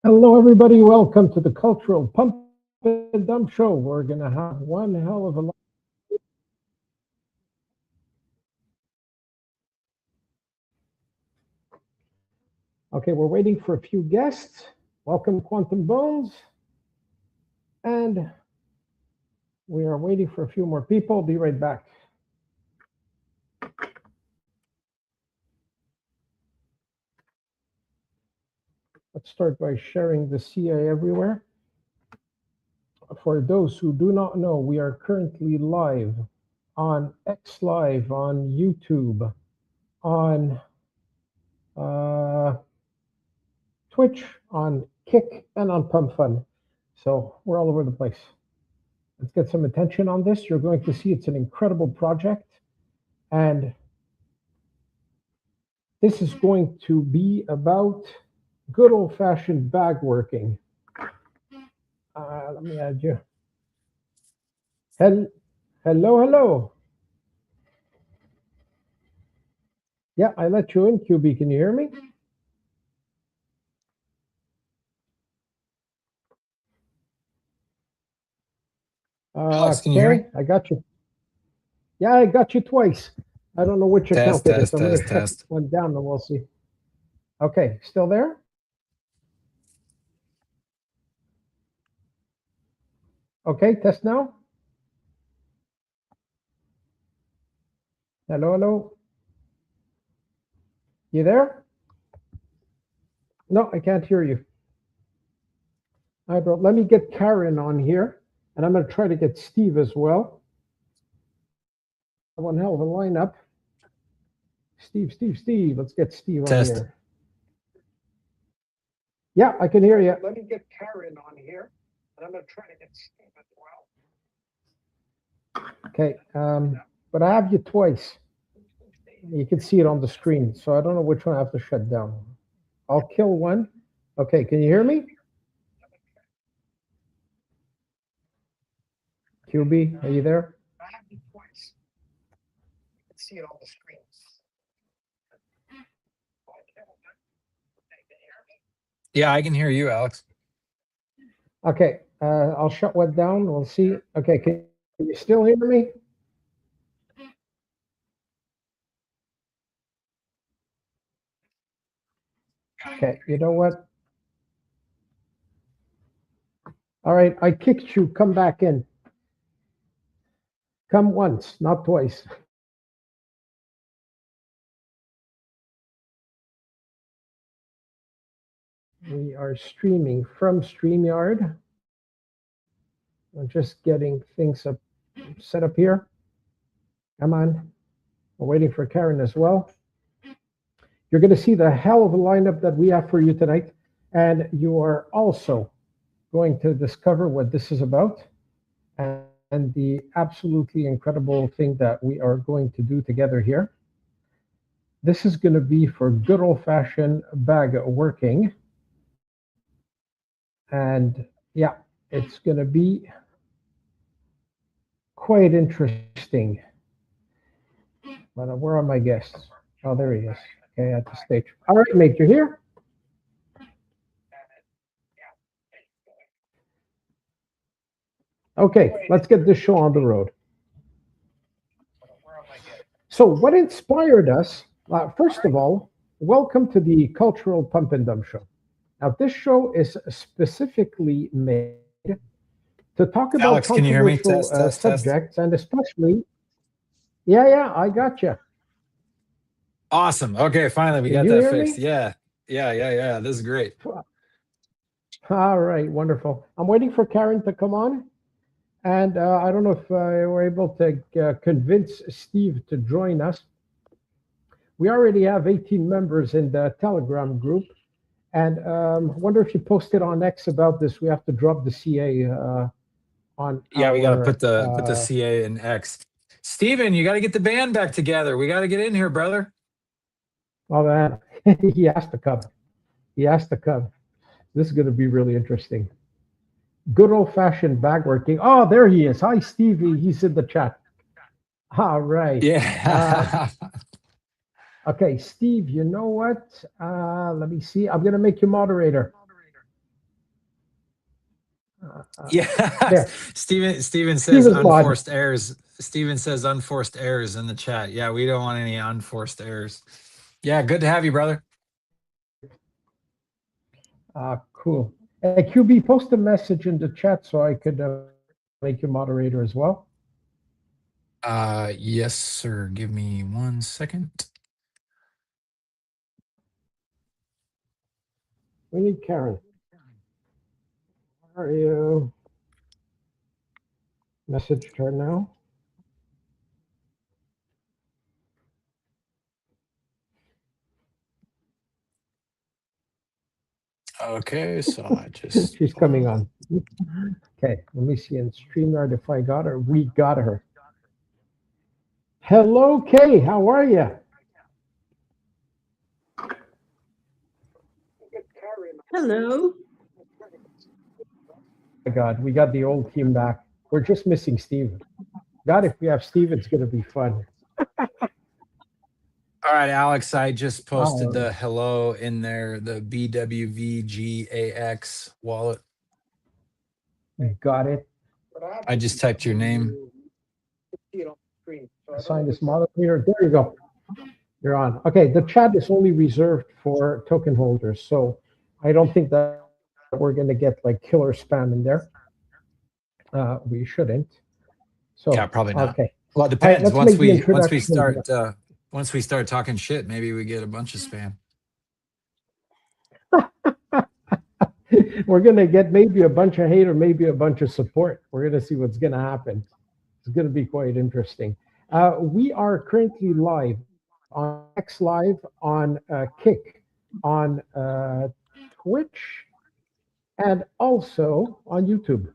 Hello, everybody. Welcome to the Cultural Pump and Dump Show. We're going to have one hell of a lot. Okay, we're waiting for a few guests. Welcome, Quantum Bones. And we are waiting for a few more people. Be right back. Let's start by sharing the CA everywhere. For those who do not know, we are currently live on X Live, on YouTube, on Twitch, on Kick, and on Pump Fun. So we're all over the place. Let's get some attention on this. You're going to see it's an incredible project. And this is going to be about good old-fashioned bag working. Let me add you. Hello, hello. Yeah, I let you in, QB. Can you hear me? Alex, can you hear me? I got you. Yeah, I got you twice. I don't know which account it is. I'm going to shut one down and we'll see. Okay, still there? Okay, test now. Hello, hello. You there? No, I can't hear you. All right, bro. Let me get Karen on here, and I'm going to try to get Steve as well. One hell of a lineup. Steve. Let's get Steve on here. Yeah, I can hear you. Let me get Karen on here, and I'm going to try to get Steve as well. Okay, but I have you twice. You can see it on the screen, so I don't know which one I have to shut down. I'll kill one. Okay, can you hear me? QB, are you there? I have you twice. You can see it on the screen. Yeah, I can hear you, Alex. Okay, I'll shut one down. We'll see. Okay, can you still hear me? Okay, you know what? All right, I kicked you. Come back in. Come once, not twice. We are streaming from StreamYard. I'm just getting things set up here. Come on. We're waiting for Karen as well. You're going to see the hell of a lineup that we have for you tonight. And you are also going to discover what this is about and the absolutely incredible thing that we are going to do together here. This is going to be for good old-fashioned bag working. And yeah, it's going to be quite interesting. But where are my guests? Oh, there he is. Okay, at the stage. All right, mate, you're here? Okay, let's get this show on the road. So what inspired us? First of all, welcome to the Cultural Pump and Dump Show. Now, this show is specifically made to talk about Alex, can you hear me? Subjects, and especially, yeah, I got you. Awesome. Okay, finally we got that fixed. Yeah. This is great. All right, wonderful. I'm waiting for Karen to come on, and I don't know if we're able to convince Steve to join us. We already have 18 members in the Telegram group, and I wonder if you posted on X about this. We have to drop the CA on. Yeah, we got to put the CA in X. Steven, you got to get the band back together. We got to get in here, brother. Oh man, he has to come. He has to come. This is going to be really interesting. Good old-fashioned bag working. Oh, there he is. Hi, Stevie. He's in the chat. All right. Yeah. Okay, Steve, you know what? Let me see. I'm going to make you moderator. Yeah. There. Steven says Steven's mod. unforced errors. Steven says unforced errors in the chat. Yeah, we don't want any unforced errors. Yeah, good to have you, brother. Cool. Hey, QB, post a message in the chat so I could make you moderator as well. Yes, sir. Give me 1 second. We need Karen. Where are you? Message her now. Okay, so I just She's coming on. Okay, let me see in StreamYard if I got her. We got her. Hello, Kay. How are you? Hello. My God, we got the old team back. We're just missing Steven. God, if we have Steven, it's going to be fun. All right, Alex, I just posted the hello in there, the BWVGAX wallet. Got it. I just typed your name. Assign this moderator. There you go. You're on. Okay, the chat is only reserved for token holders, so I don't think that we're going to get like killer spam in there. We shouldn't. So Yeah, probably not. Okay. Well, it depends. Right, Once we start talking shit, maybe we get a bunch of spam. We're going to get maybe a bunch of hate or maybe a bunch of support. We're going to see what's going to happen. It's going to be quite interesting. We are currently live on X Live, on Kick, on Twitch, and also on YouTube,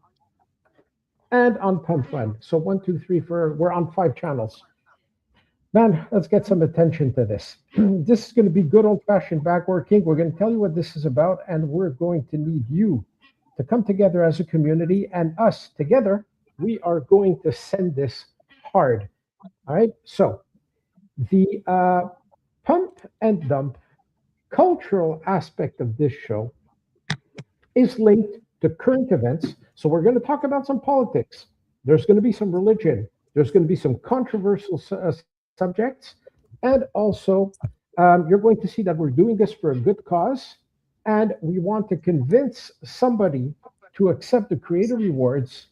and on Pump Fund. So 1, 2, 3, 4. We're on 5 channels. Man, let's get some attention to this. This is going to be good old-fashioned backworking. We're going to tell you what this is about, and we're going to need you to come together as a community, and us together, we are going to send this hard. All right? So the pump and dump cultural aspect of this show is linked to current events. So we're going to talk about some politics. There's going to be some religion. There's going to be some controversial subjects. And also, you're going to see that we're doing this for a good cause. And we want to convince somebody to accept the creator rewards,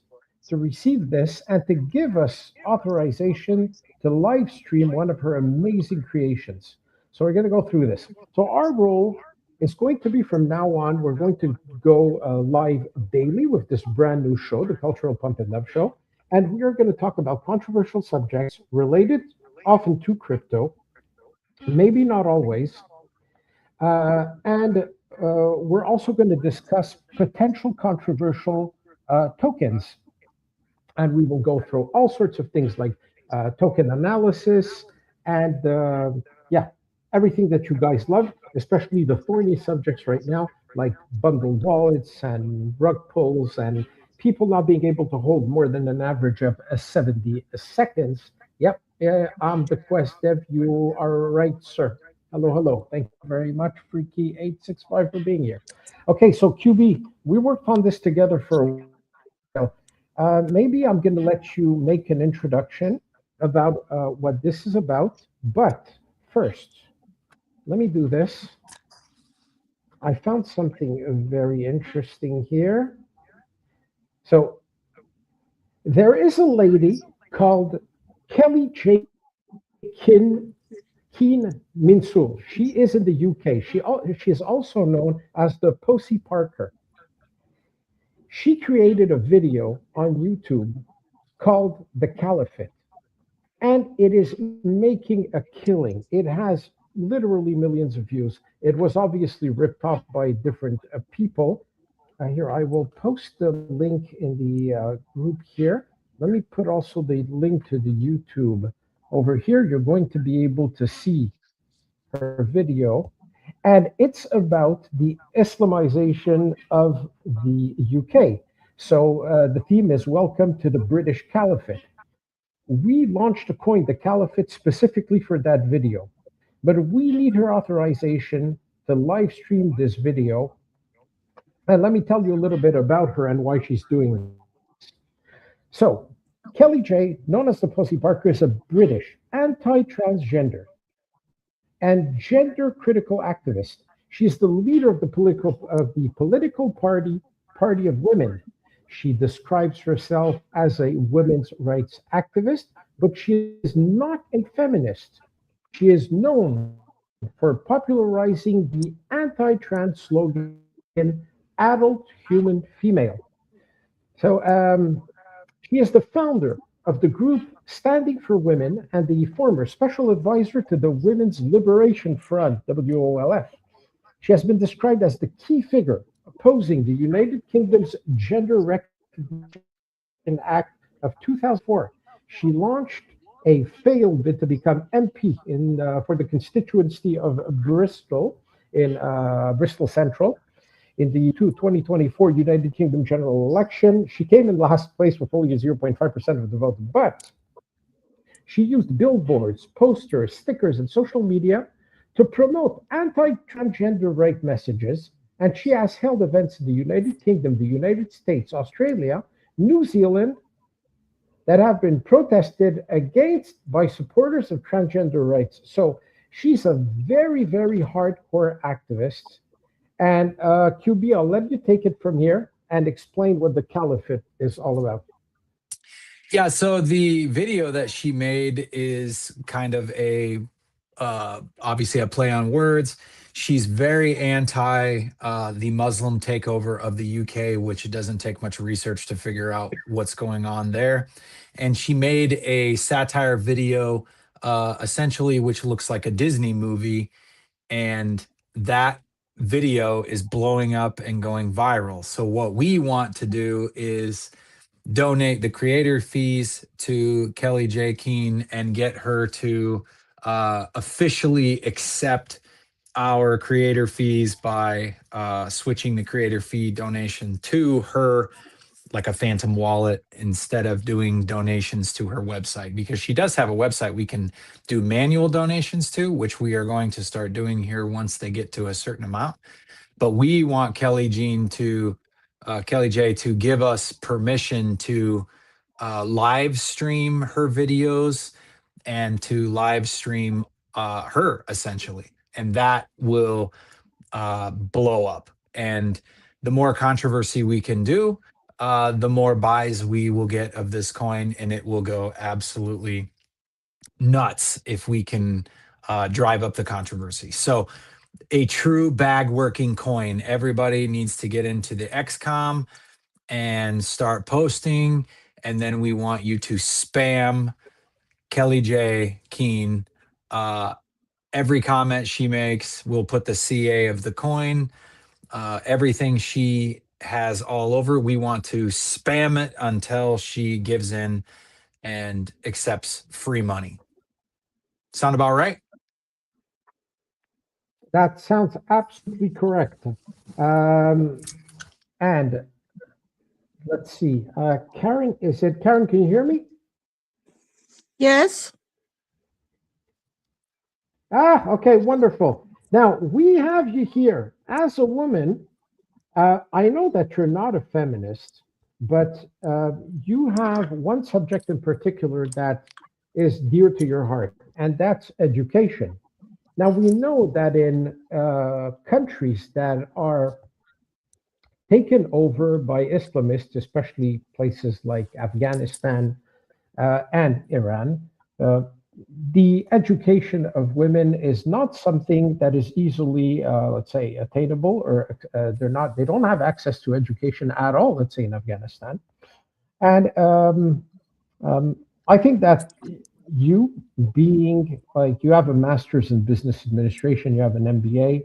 to receive this, and to give us authorization to live stream one of her amazing creations. So we're going to go through this. So our role is going to be from now on, we're going to go live daily with this brand new show, the Cultural Pump and Love Show. And we are going to talk about controversial subjects related often to crypto, maybe not always. And we're also going to discuss potential controversial tokens. And we will go through all sorts of things like token analysis and everything that you guys love, especially the thorny subjects right now, like bundled wallets and rug pulls and people not being able to hold more than an average of 70 seconds. Yep, I'm the Quest Dev. You are right, sir. Hello, hello. Thank you very much, Freaky865, for being here. Okay, so QB, we worked on this together for a while. Maybe I'm going to let you make an introduction about what this is about. But first, let me do this. I found something very interesting here. So there is a lady called Kelly J. Keen Minsul. She is in the UK. She is also known as the Posey Parker. She created a video on YouTube called The Caliphate, and it is making a killing. It has literally millions of views. It was obviously ripped off by different people. Here, I will post the link in the group here. Let me put also the link to the YouTube over here. You're going to be able to see her video. And it's about the Islamization of the UK. So the theme is Welcome to the British Caliphate. We launched a coin, the Caliphate, specifically for that video. But we need her authorization to live stream this video. And let me tell you a little bit about her and why she's doing this. So, Kelly J, known as the Pussy Barker, is a British anti-transgender and gender-critical activist. She is the leader of the political party of women. She describes herself as a women's rights activist, but she is not a feminist. She is known for popularizing the anti-trans slogan, adult human female. So she is the founder of the group Standing for Women and the former special advisor to the Women's Liberation Front, WOLF. She has been described as the key figure opposing the United Kingdom's Gender Recognition Act of 2004. She launched a failed bid to become MP for the constituency of Bristol in Bristol Central in the 2024 United Kingdom general election. She came in last place with only 0.5% of the vote, but she used billboards, posters, stickers, and social media to promote anti-transgender right messages, and she has held events in the United Kingdom, the United States, Australia, New Zealand, that have been protested against by supporters of transgender rights. So she's a very, very hardcore activist. And QB, I'll let you take it from here and explain what the caliphate is all about. Yeah, so the video that she made is kind of obviously a play on words. She's very anti the Muslim takeover of the UK, which it doesn't take much research to figure out what's going on there. And she made a satire video, essentially, which looks like a Disney movie. And that video is blowing up and going viral. So what we want to do is donate the creator fees to Kelly J. Keene and get her to officially accept our creator fees by switching the creator fee donation to her, like a phantom wallet, instead of doing donations to her website, because she does have a website we can do manual donations to, which we are going to start doing here once they get to a certain amount. But we want Kelly J to give us permission to live stream her videos and to live stream her, essentially. And that will blow up. And the more controversy we can do, the more buys we will get of this coin, and it will go absolutely nuts if we can drive up the controversy. So a true bag working coin. Everybody needs to get into the XCOM and start posting. And then we want you to spam Kelly J. Keene. Every comment she makes, we'll put the CA of the coin. Everything she has all over, we want to spam it until she gives in and accepts free money. Sound about right? That sounds absolutely correct. And let's see, Karen, Karen, can you hear me? Yes. Okay, wonderful. Now, we have you here as a woman. I know that you're not a feminist, but you have one subject in particular that is dear to your heart, and that's education. Now, we know that in countries that are taken over by Islamists, especially places like Afghanistan and Iran, the education of women is not something that is easily, let's say, attainable, or they don't have access to education at all, let's say, in Afghanistan. And I think that you, being like, you have a master's in business administration, you have an MBA,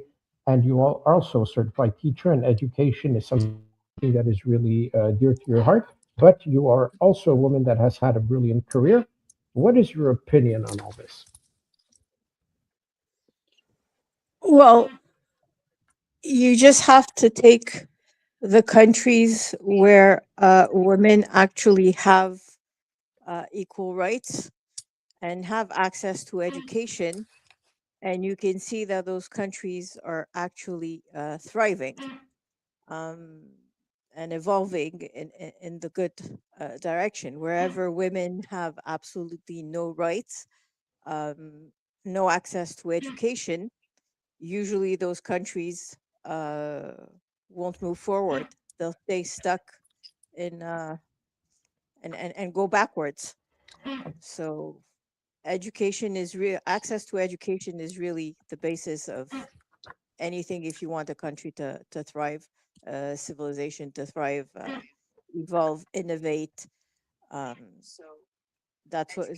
and you are also a certified teacher, and education is something that is really dear to your heart. But you are also a woman that has had a brilliant career. What is your opinion on all this? Well, you just have to take the countries where women actually have equal rights and have access to education, and you can see that those countries are actually thriving. um, and evolving in the good direction. Wherever women have absolutely no rights, um, no access to education, usually those countries won't move forward. They'll stay stuck in and go backwards. So education is real. Access to education is really the basis of anything if you want a country to thrive, civilization to thrive, evolve, innovate. So that's what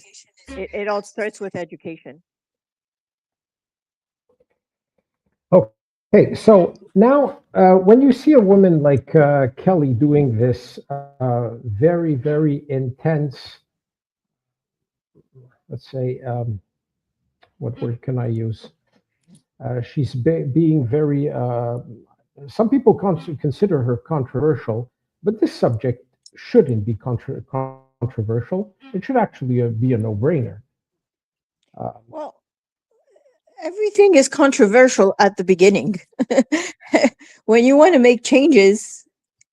it all starts with education. Okay, so now when you see a woman like Kelly doing this very, very intense, let's say, what word can I use? She's being very, some people consider her controversial, but this subject shouldn't be controversial. It should actually be a no-brainer. Well, everything is controversial at the beginning. When you want to make changes,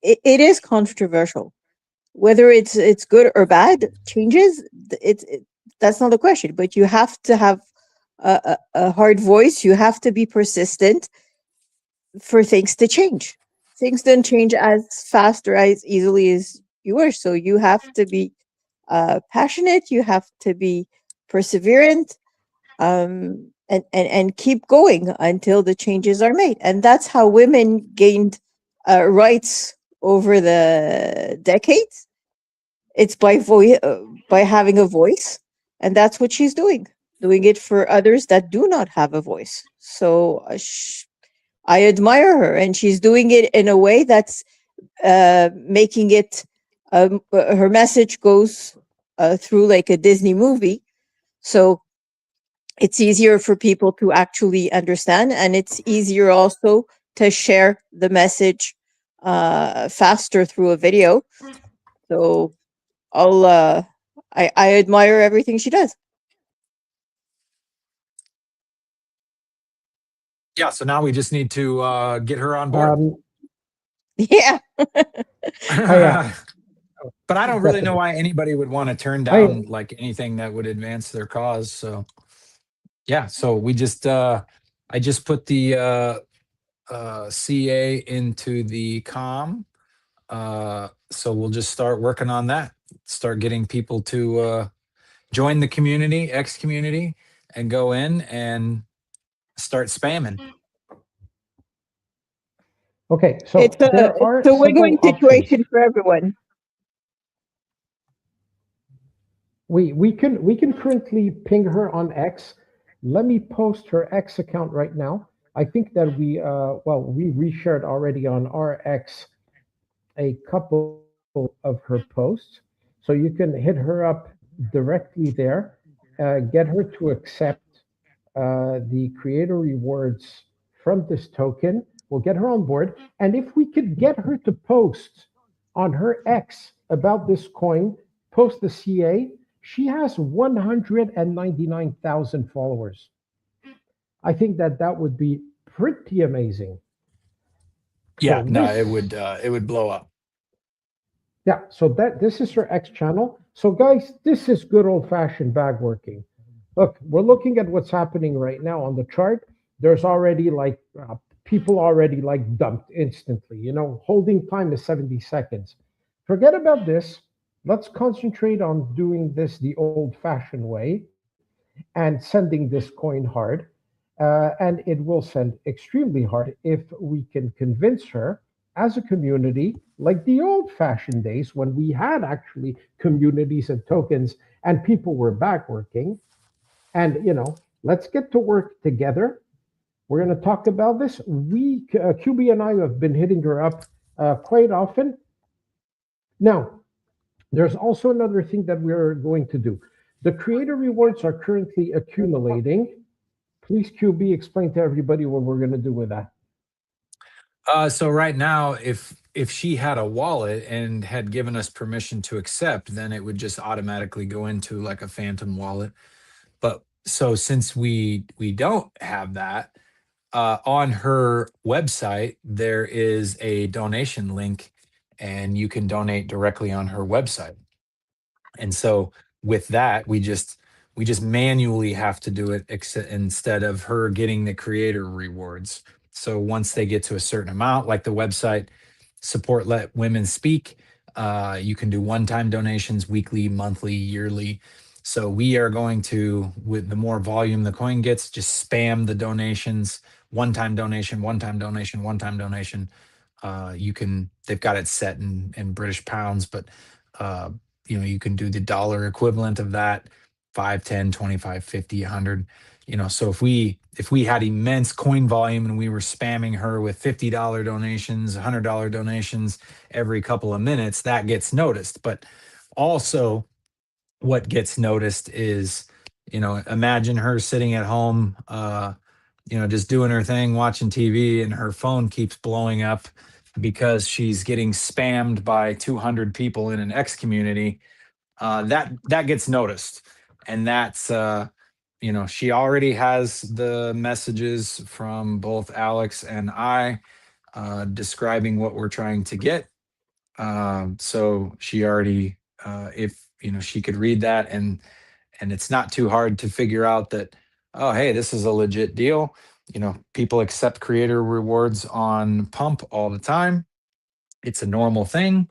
it is controversial. Whether it's good or bad, changes, that's not the question. But you have to have a hard voice. You have to be persistent for things to change. Things don't change as fast or as easily as you wish. So you have to be passionate. You have to be perseverant, and keep going until the changes are made. And that's how women gained rights over the decades. It's by having a voice, and that's what she's doing it for others that do not have a voice. So I admire her, and she's doing it in a way that's making it. Her message goes through like a Disney movie, so it's easier for people to actually understand, and it's easier also to share the message faster through a video. So I'll I admire everything she does. Yeah, so now we just need to get her on board. Yeah. I, But I don't really know definitely. why anybody would want to turn down like anything that would advance their cause. So yeah, so we just I just put the CA into the com. So we'll just start working on that. Start getting people to join the community, X community, and go in and start spamming. Okay, so It's there are a win-win several options. situation for everyone. We can currently ping her on X. Let me post her X account right now. I think that we reshared already on our X a couple of her posts, so you can hit her up directly there, get her to accept the creator rewards from this token. We'll get her on board, and if we could get her to post on her X about this coin, post the CA, she has 199,000 followers. I think that that would be pretty amazing. Yeah, So no, this, it would blow up. yeah, so this is her X channel. So guys, this is good old fashioned bag working. Look, we're looking at what's happening right now on the chart. There's already like people already like dumped instantly. Holding time is 70 seconds. Forget about this. Let's concentrate on doing this the old fashioned way and sending this coin hard. And it will send extremely hard if we can convince her as a community, like the old fashioned days when we had actually communities and tokens and people were back working. And, let's get to work together. We're going to talk about this. QB and I have been hitting her up quite often. Now, there's also another thing that we're going to do. The creator rewards are currently accumulating. Please, QB, explain to everybody what we're going to do with that. So right now, if she had a wallet and had given us permission to accept, then it would just automatically go into like a phantom wallet. But so since we don't have that, on her website, there is a donation link, and you can donate directly on her website. And so with that, we just manually have to do it instead of her getting the creator rewards. So once they get to a certain amount, like the website support Let Women Speak, you can do one-time donations, weekly, monthly, yearly. So we are going to, with the more volume the coin gets, just spam the donations, one-time donation, one-time donation, one-time donation. They've got it set in British pounds, but uh, you can do the dollar equivalent of that, 5, 10, 25, 50, 100. So if we had immense coin volume and we were spamming her with $50 donations, $100 donations every couple of minutes, that gets noticed. But also, what gets noticed is, imagine her sitting at home, just doing her thing, watching TV, and her phone keeps blowing up because she's getting spammed by 200 people in an X community. That gets noticed, and that's she already has the messages from both Alex and I describing what we're trying to get. So she already, if she could read that, and it's not too hard to figure out that, oh, hey, this is a legit deal. People accept creator rewards on Pump all the time. It's a normal thing.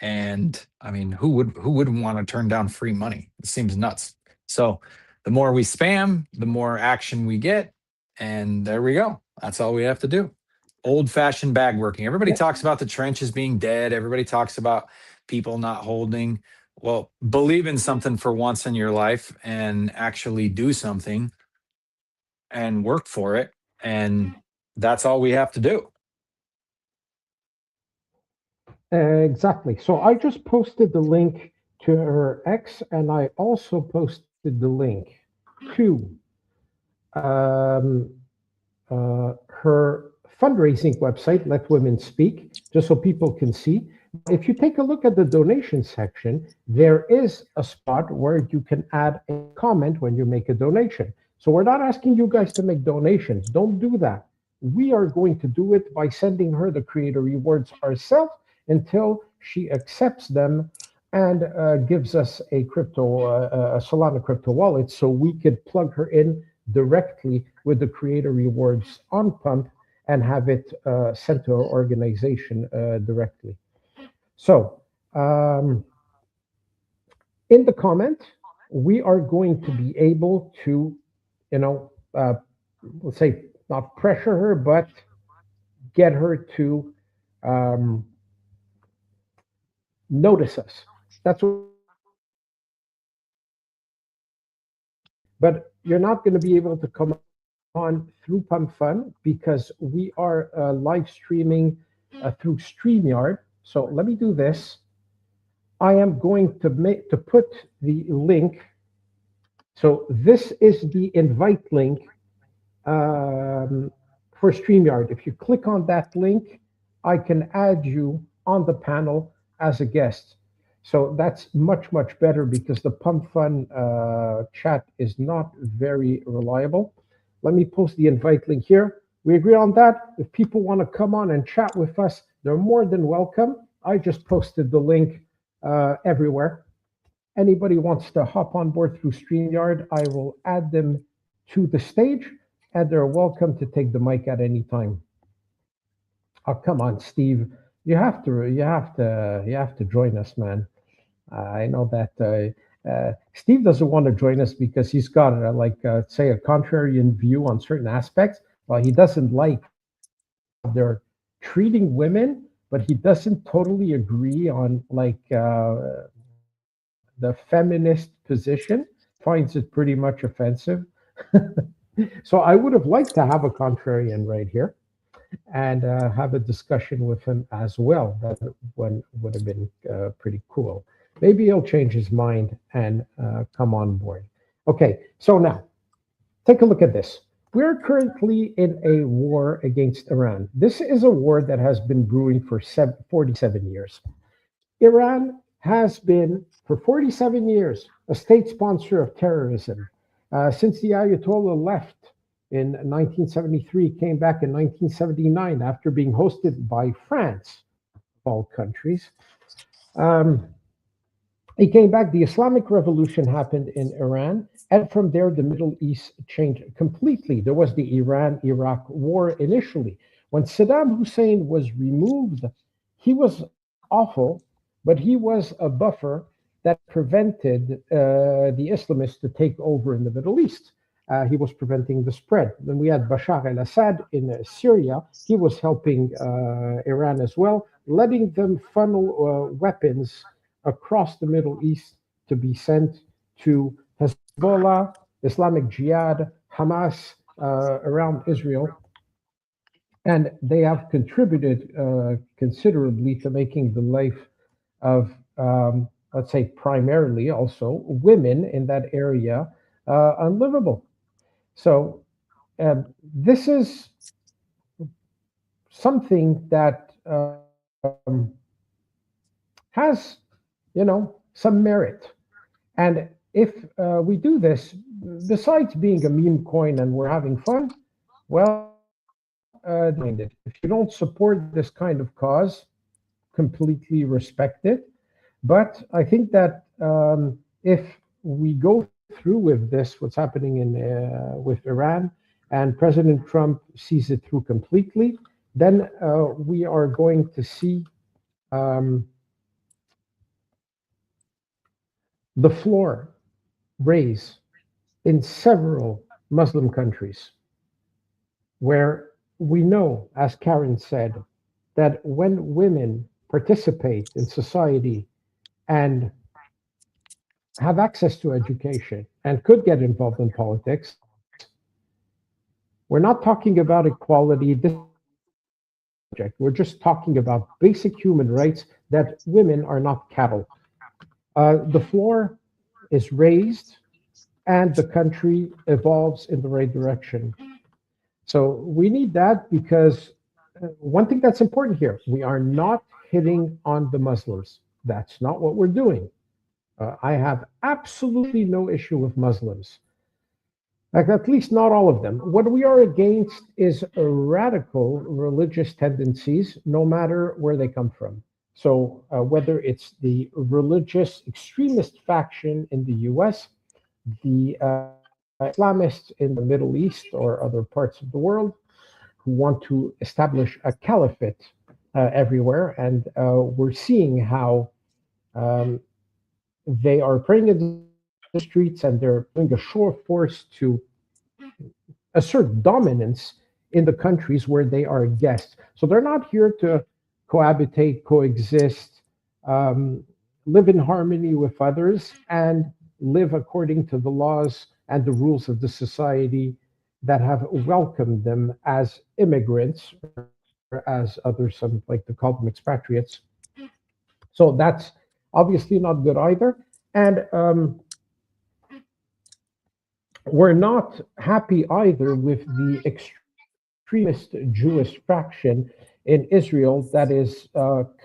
And I mean, who wouldn't want to turn down free money? It seems nuts. So the more we spam, the more action we get. And there we go. That's all we have to do. Old fashioned bag working. Everybody talks about the trenches being dead. Everybody talks about people not holding. Well, believe in something for once in your life and actually do something and work for it. And that's all we have to do. Exactly. So I just posted the link to her X, and I also posted the link to her fundraising website, Let Women Speak, just so people can see. If you take a look at the donation section, there is a spot where you can add a comment when you make a donation. So we're not asking you guys to make donations. Don't do that. We are going to do it by sending her the creator rewards ourselves until she accepts them and gives us a Solana crypto wallet, so we could plug her in directly with the creator rewards on Pump and have it sent to our organization directly. So in the comment, we are going to be able to, let's say, not pressure her, but get her to notice us. That's what. But you're not going to be able to come on through Pump Fun because we are live streaming through StreamYard. So let me do this. I am going to put the link. So this is the invite link for StreamYard. If you click on that link, I can add you on the panel as a guest. So that's much, much better because the Pump Fun chat is not very reliable. Let me post the invite link here. We agree on that. If people want to come on and chat with us, they're more than welcome. I just posted the link everywhere. Anybody wants to hop on board through StreamYard, I will add them to the stage, and they're welcome to take the mic at any time. Oh, come on, Steve. You have to join us, man. I know that Steve doesn't want to join us because he's got say a contrarian view on certain aspects. Well, he doesn't like they're treating women, but he doesn't totally agree on the feminist position. Finds it pretty much offensive. So I would have liked to have a contrarian right here and have a discussion with him as well. That one would have been pretty cool. Maybe he'll change his mind and come on board. Okay, so now take a look at this. We're currently in a war against Iran. This is a war that has been brewing for 47 years. Iran has been, for 47 years, a state sponsor of terrorism. Since the Ayatollah left in 1973, came back in 1979 after being hosted by France, of all countries. He came back. The Islamic Revolution happened in Iran, and from there, the Middle East changed completely. There was the Iran-Iraq war initially. When Saddam Hussein was removed, he was awful, but he was a buffer that prevented the Islamists to take over in the Middle East. He was preventing the spread. Then we had Bashar al-Assad in Syria. He was helping Iran as well, letting them funnel weapons across the Middle East to be sent to Hezbollah, Islamic Jihad, Hamas around Israel. And they have contributed considerably to making the life of, let's say, primarily also women in that area unlivable. So this is something that has, some merit. And if we do this, besides being a meme coin and we're having fun, well, if you don't support this kind of cause, completely respect it. But I think that if we go through with this, what's happening with Iran, and President Trump sees it through completely, then we are going to see the floor raise in several Muslim countries, where we know, as Karen said, that when women participate in society and have access to education and could get involved in politics, we're not talking about equality. We're just talking about basic human rights, that women are not cattle. The floor is raised and the country evolves in the right direction. So we need that, because one thing that's important here, we are not hitting on the Muslims. That's not what we're doing. I have absolutely no issue with Muslims. Like, at least not all of them. What we are against is radical religious tendencies, no matter where they come from. So whether it's the religious extremist faction in the US, the Islamists in the Middle East or other parts of the world who want to establish a caliphate everywhere. And we're seeing how they are praying in the streets, and they're doing a show of force to assert dominance in the countries where they are guests. So they're not here to cohabitate, coexist, live in harmony with others, and live according to the laws and the rules of the society that have welcomed them as immigrants, or as others, some like to call them, expatriates. So that's obviously not good either. And we're not happy either with the extremist Jewish faction in Israel that is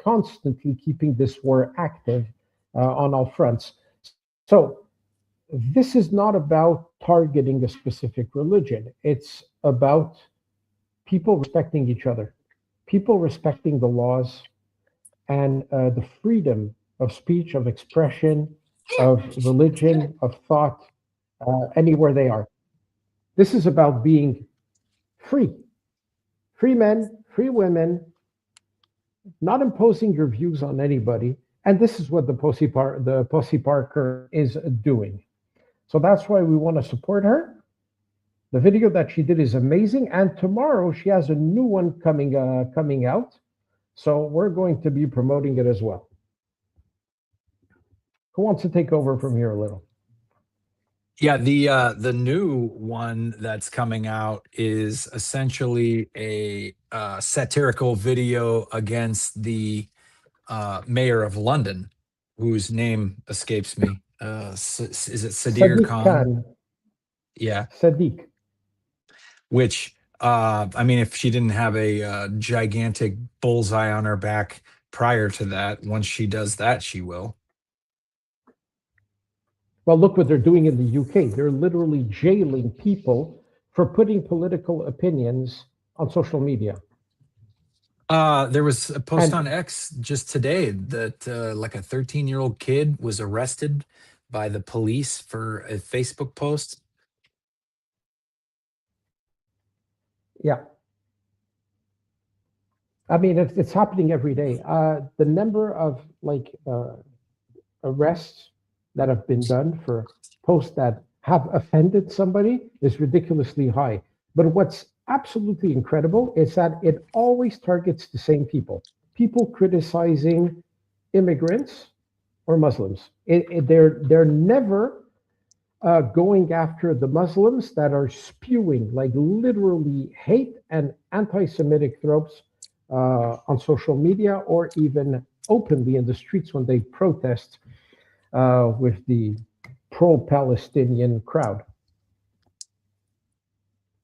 constantly keeping this war active on all fronts. So this is not about targeting a specific religion. It's about people respecting each other, people respecting the laws, and the freedom of speech, of expression, of religion, of thought, anywhere they are. This is about being free. Free men, free women, not imposing your views on anybody. And this is what the Posie Parker is doing. So that's why we want to support her. The video that she did is amazing. And tomorrow she has a new one coming out. So we're going to be promoting it as well. Who wants to take over from here a little? Yeah, the new one that's coming out is essentially a satirical video against the mayor of London, whose name escapes me. Is it Sadiq Khan? Yeah. Sadiq. Which, I mean, if she didn't have a gigantic bullseye on her back prior to that, once she does that, she will. Well, look what they're doing in the UK. They're literally jailing people for putting political opinions on social media. There was a post And on X just today that like a 13-year-old kid was arrested by the police for a Facebook post. yeah, I mean, it's happening every day. The number of arrests that have been done for posts that have offended somebody is ridiculously high. But what's absolutely incredible is that it always targets the same people. People criticizing immigrants or Muslims. They're never going after the Muslims that are spewing like literally hate and anti-Semitic tropes on social media or even openly in the streets when they protest with the pro-Palestinian crowd.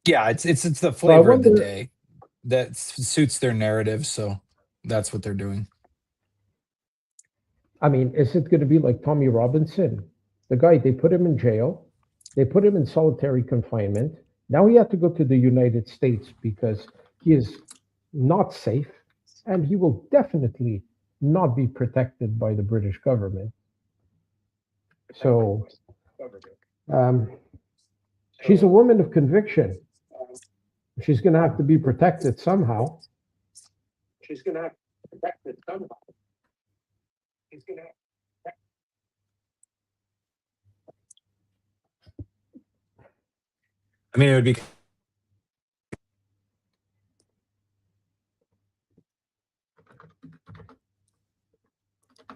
Yeah, it's the So I flavor of the wonder, day that suits their narrative, so that's what they're doing. I mean, is it going to be like Tommy Robinson? The guy, they put him in jail, they put him in solitary confinement. Now he had to go to the United States because he is not safe and he will definitely not be protected by the British government. So um, she's a woman of conviction. She's going to have to be protected somehow. I mean, it would be.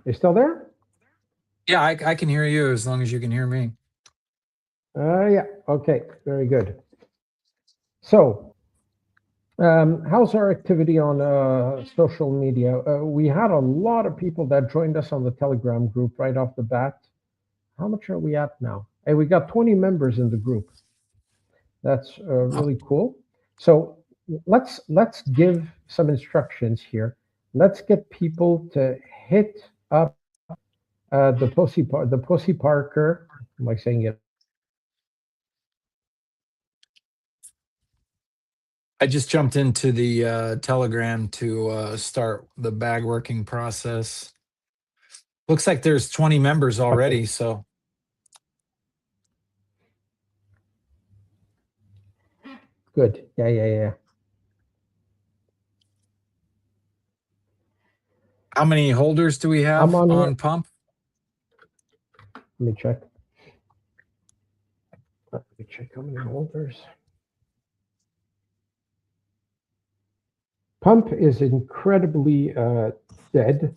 You still there? Yeah, I can hear you as long as you can hear me. Yeah. Okay. Very good. So, how's our activity on social media? We had a lot of people that joined us on the Telegram group right off the bat. How much are we at now? Hey, we got 20 members in the group. That's really cool. So let's give some instructions here. Let's get people to hit up the Pussy Parker. Am I saying it? I just jumped into the Telegram to start the bag working process. Looks like there's 20 members already, Okay. so Good. Yeah. how many holders do we have I'm on here. on pump? Let me check. Let me check how many holders. Pump is incredibly dead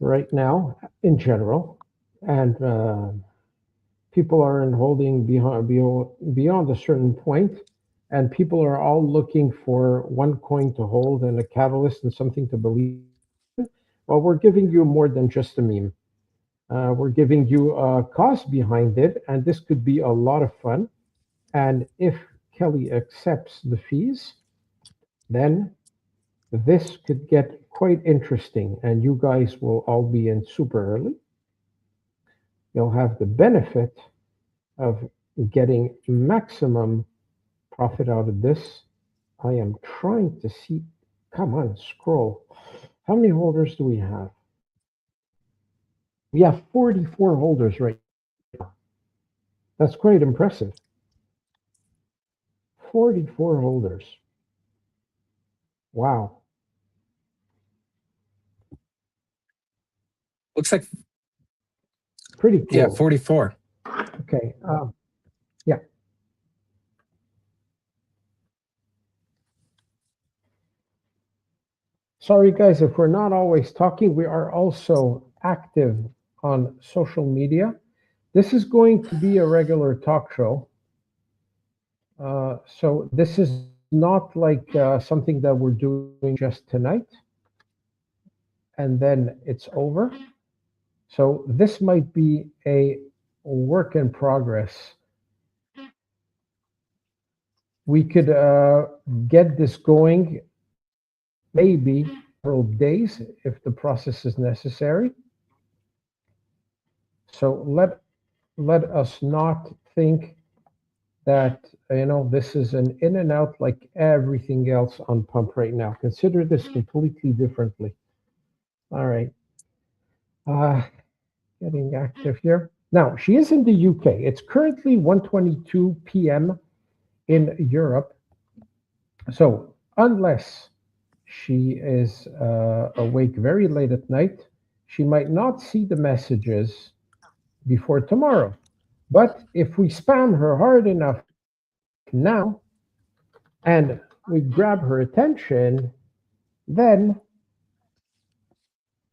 right now in general, and people are in holding beyond a certain point, and people are all looking for one coin to hold and a catalyst and something to believe in. Well, we're giving you more than just a meme. We're giving you a cause behind it, and this could be a lot of fun. And if Kelly accepts the fees, then this could get quite interesting, and you guys will all be in super early. You'll have the benefit of getting maximum profit out of this. I am trying to see. Come on, scroll. How many holders do we have? We have 44 holders right now. That's quite impressive. 44 holders. Wow. Looks like, Pretty cool. yeah, 44. Okay. Yeah. Sorry, guys, if we're not always talking, we are also active on social media. This is going to be a regular talk show. So this is not like something that we're doing just tonight and then it's over. So this might be a work in progress. We could get this going maybe several days if the process is necessary. So let us not think that, this is an in and out like everything else on Pump right now. Consider this completely differently. All right. Getting active here. Now, she is in the UK. It's currently 1:22 p.m. in Europe. So, unless she is awake very late at night, she might not see the messages before tomorrow. But if we spam her hard enough now and we grab her attention, then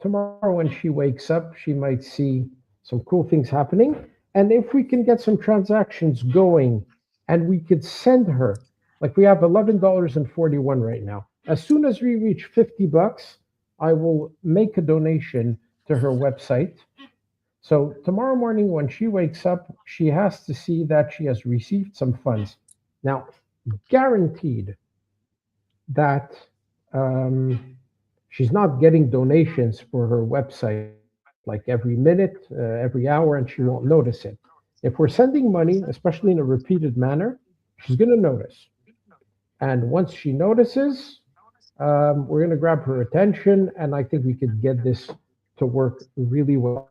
tomorrow when she wakes up, she might see some cool things happening. And if we can get some transactions going and we could send her, like we have $11.41 right now. As soon as we reach 50 bucks, I will make a donation to her website. So tomorrow morning when she wakes up, she has to see that she has received some funds. Now, guaranteed that she's not getting donations for her website like every minute, every hour, and she won't notice it. If we're sending money, especially in a repeated manner, she's going to notice. And once she notices, we're going to grab her attention, and I think we could get this to work really well.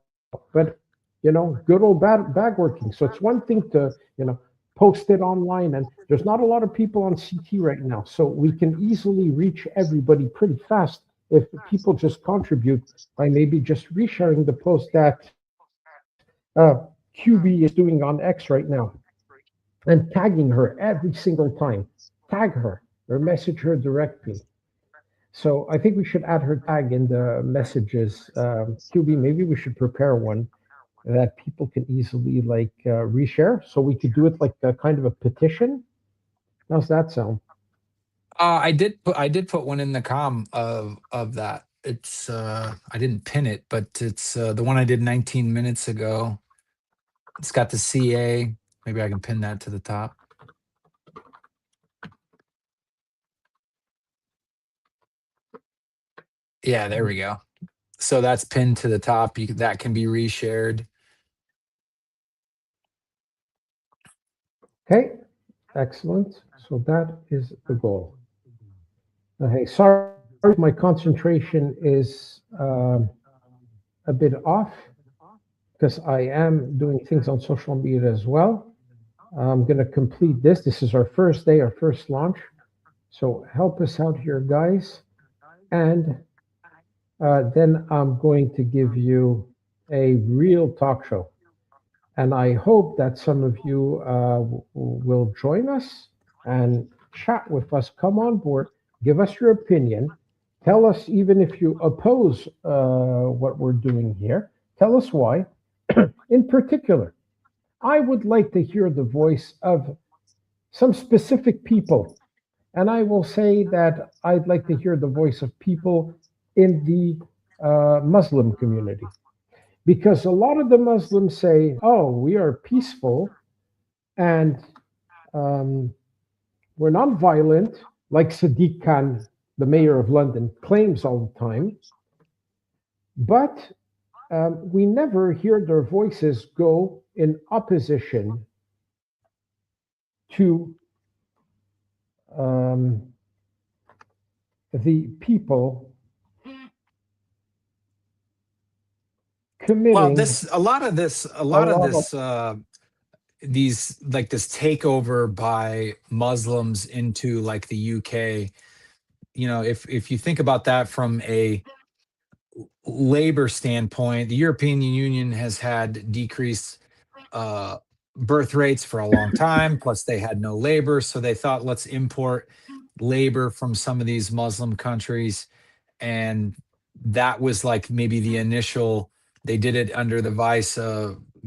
But, good old bag working. So it's one thing to, post it online, and there's not a lot of people on CT right now. So we can easily reach everybody pretty fast if people just contribute by maybe just resharing the post that QB is doing on X right now and tagging her every single time. Tag her or message her directly. So I think we should add her tag in the messages. QB, maybe we should prepare one that people can easily reshare. So we could do it like a kind of a petition. How's that sound? I did put one in the com of that. It's I didn't pin it, but it's the one I did 19 minutes ago. It's got the CA. Maybe I can pin that to the top. Yeah, there we go. So that's pinned to the top. That can be reshared. Okay, excellent. So that is the goal. Okay, sorry, my concentration is a bit off because I am doing things on social media as well. I'm going to complete this. This is our first day, our first launch. So help us out here, guys. And then I'm going to give you a real talk show. And I hope that some of you will join us and chat with us. Come on board, give us your opinion. Tell us even if you oppose what we're doing here. Tell us why. In particular, I would like to hear the voice of some specific people. And I will say that I'd like to hear the voice of people in the Muslim community. Because a lot of the Muslims say, oh, we are peaceful and we're non-violent, like Sadiq Khan, the mayor of London, claims all the time. But we never hear their voices go in opposition to the people committing. Well, a lot of this these like this takeover by Muslims into like the UK. If you think about that from a labor standpoint, the European Union has had decreased birth rates for a long time. Plus, they had no labor, so they thought, let's import labor from some of these Muslim countries, and that was like maybe the initial. They did it under the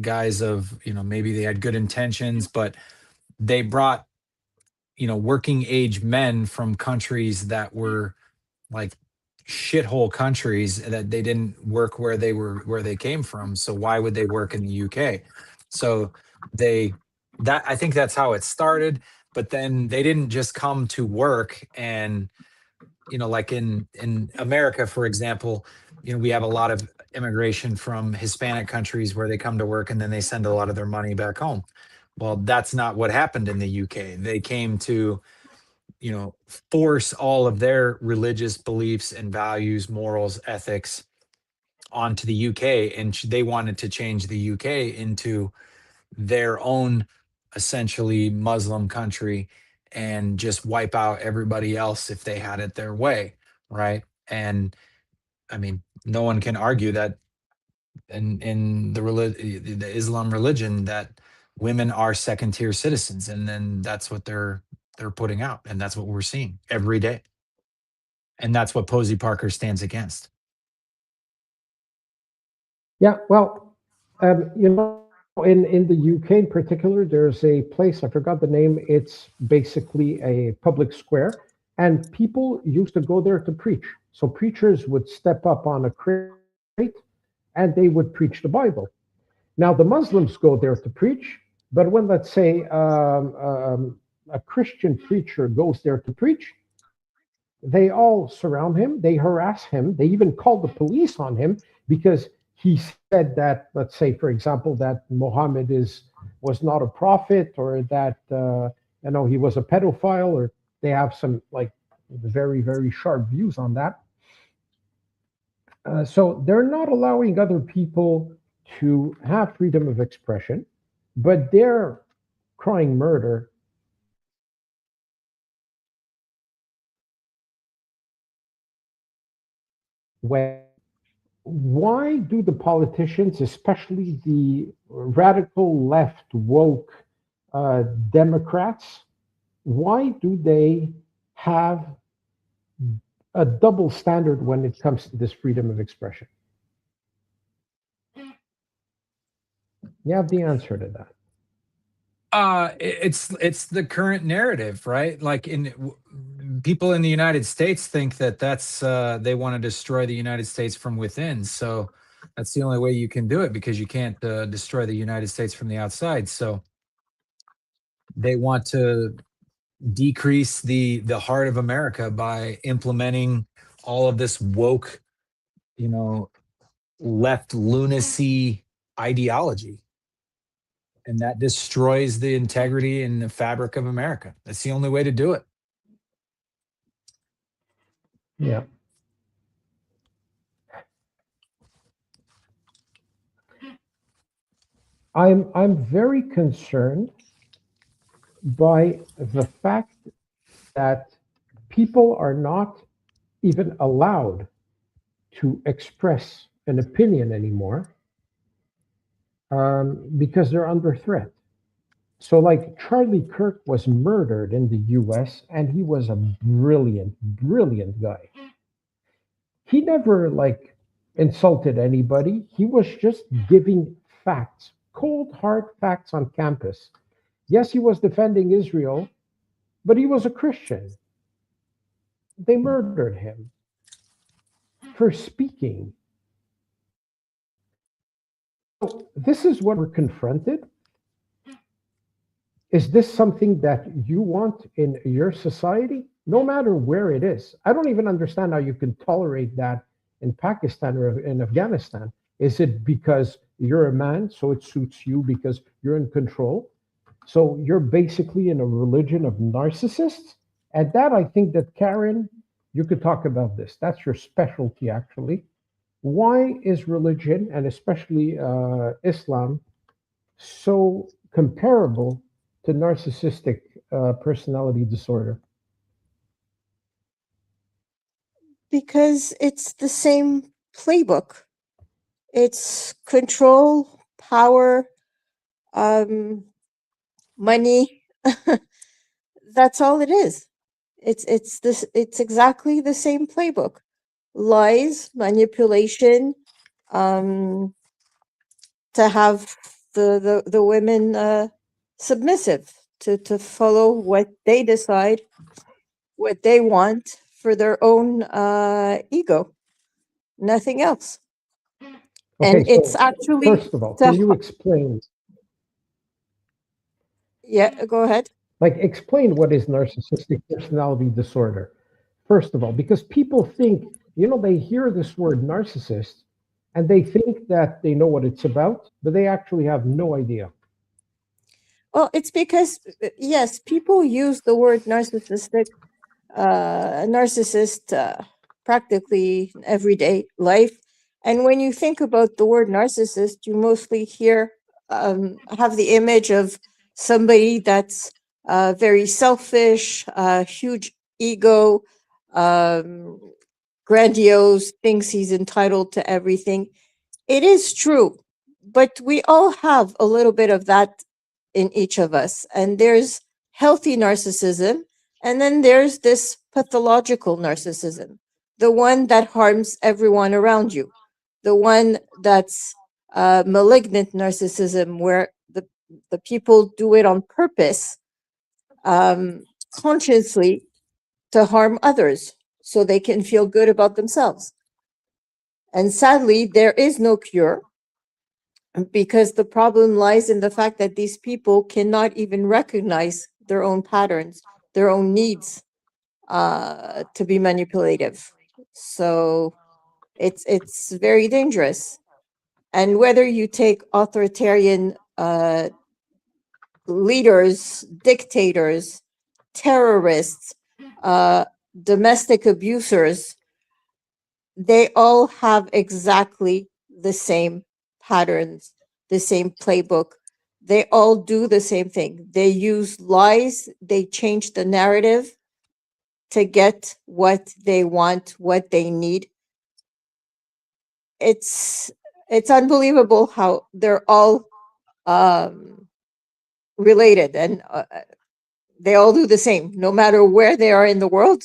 guise of maybe they had good intentions, but they brought working age men from countries that were like shithole countries that they didn't work where they came from. So why would they work in the UK? So I think that's how it started. But then they didn't just come to work and like in America, for example, we have a lot of immigration from Hispanic countries where they come to work and then they send a lot of their money back home. Well, that's not what happened in the UK. They came to, force all of their religious beliefs and values, morals, ethics onto the UK, and they wanted to change the UK into their own essentially Muslim country and just wipe out everybody else if they had it their way, right? And I mean, no one can argue that in the Islam religion that women are second tier citizens, and then that's what they're putting out, and that's what we're seeing every day, and that's what Posey Parker stands against. Yeah, well, in the UK in particular, there's a place, I forgot the name. It's basically a public square, and people used to go there to preach. So preachers would step up on a crate and they would preach the Bible. Now, the Muslims go there to preach, but when, let's say, a Christian preacher goes there to preach, they all surround him, they harass him, they even call the police on him because he said that, let's say, for example, that Muhammad was not a prophet, or that he was a pedophile, or they have some like very, very sharp views on that. So they're not allowing other people to have freedom of expression, but they're crying murder. Why do the politicians, especially the radical left woke Democrats, why do they have a double standard when it comes to this freedom of expression? You have the answer to that. It's the current narrative, right? Like people in the United States think that that's they want to destroy the United States from within. So that's the only way you can do it, because you can't destroy the United States from the outside. So they want to decrease the heart of America by implementing all of this woke, left lunacy ideology. And that destroys the integrity and the fabric of America. That's the only way to do it. Yeah. I'm very concerned by the fact that people are not even allowed to express an opinion anymore because they're under threat. So, like, Charlie Kirk was murdered in the US, and he was a brilliant, brilliant guy. He never, like, insulted anybody. He was just giving facts, cold, hard facts on campus. Yes, he was defending Israel, but he was a Christian. They murdered him for speaking. So this is what we're confronted. Is this something that you want in your society? No matter where it is. I don't even understand how you can tolerate that in Pakistan or in Afghanistan. Is it because you're a man, so it suits you because you're in control? So you're basically in a religion of narcissists? And that, I think that, Karen, you could talk about this. That's your specialty, actually. Why is religion, and especially Islam, so comparable to narcissistic personality disorder? Because it's the same playbook. It's control, power, money. That's all it is. It's exactly the same playbook. Lies, manipulation, to have the women submissive, to follow what they decide, what they want for their own ego, nothing else. And Okay, it's so actually first of all, can you explain? Yeah, go ahead. Like, explain what is narcissistic personality disorder, first of all, because people think, they hear this word narcissist and they think that they know what it's about, but they actually have no idea. Well, it's because, yes, people use the word narcissist practically in everyday life. And when you think about the word narcissist, you mostly have the image of somebody that's very selfish, huge ego, um, grandiose, thinks he's entitled to everything. It is true, but we all have a little bit of that in each of us. And there's healthy narcissism, and then there's this pathological narcissism, the one that harms everyone around you, the one that's malignant narcissism, where the people do it on purpose, consciously, to harm others so they can feel good about themselves. And sadly, there is no cure, because the problem lies in the fact that these people cannot even recognize their own patterns, their own needs to be manipulative. So it's very dangerous. And whether you take authoritarian leaders, dictators, terrorists, domestic abusers, they all have exactly the same patterns, the same playbook. They all do the same thing. They use lies, they change the narrative to get what they want, what they need. It's unbelievable how they're all related, and they all do the same, no matter where they are in the world.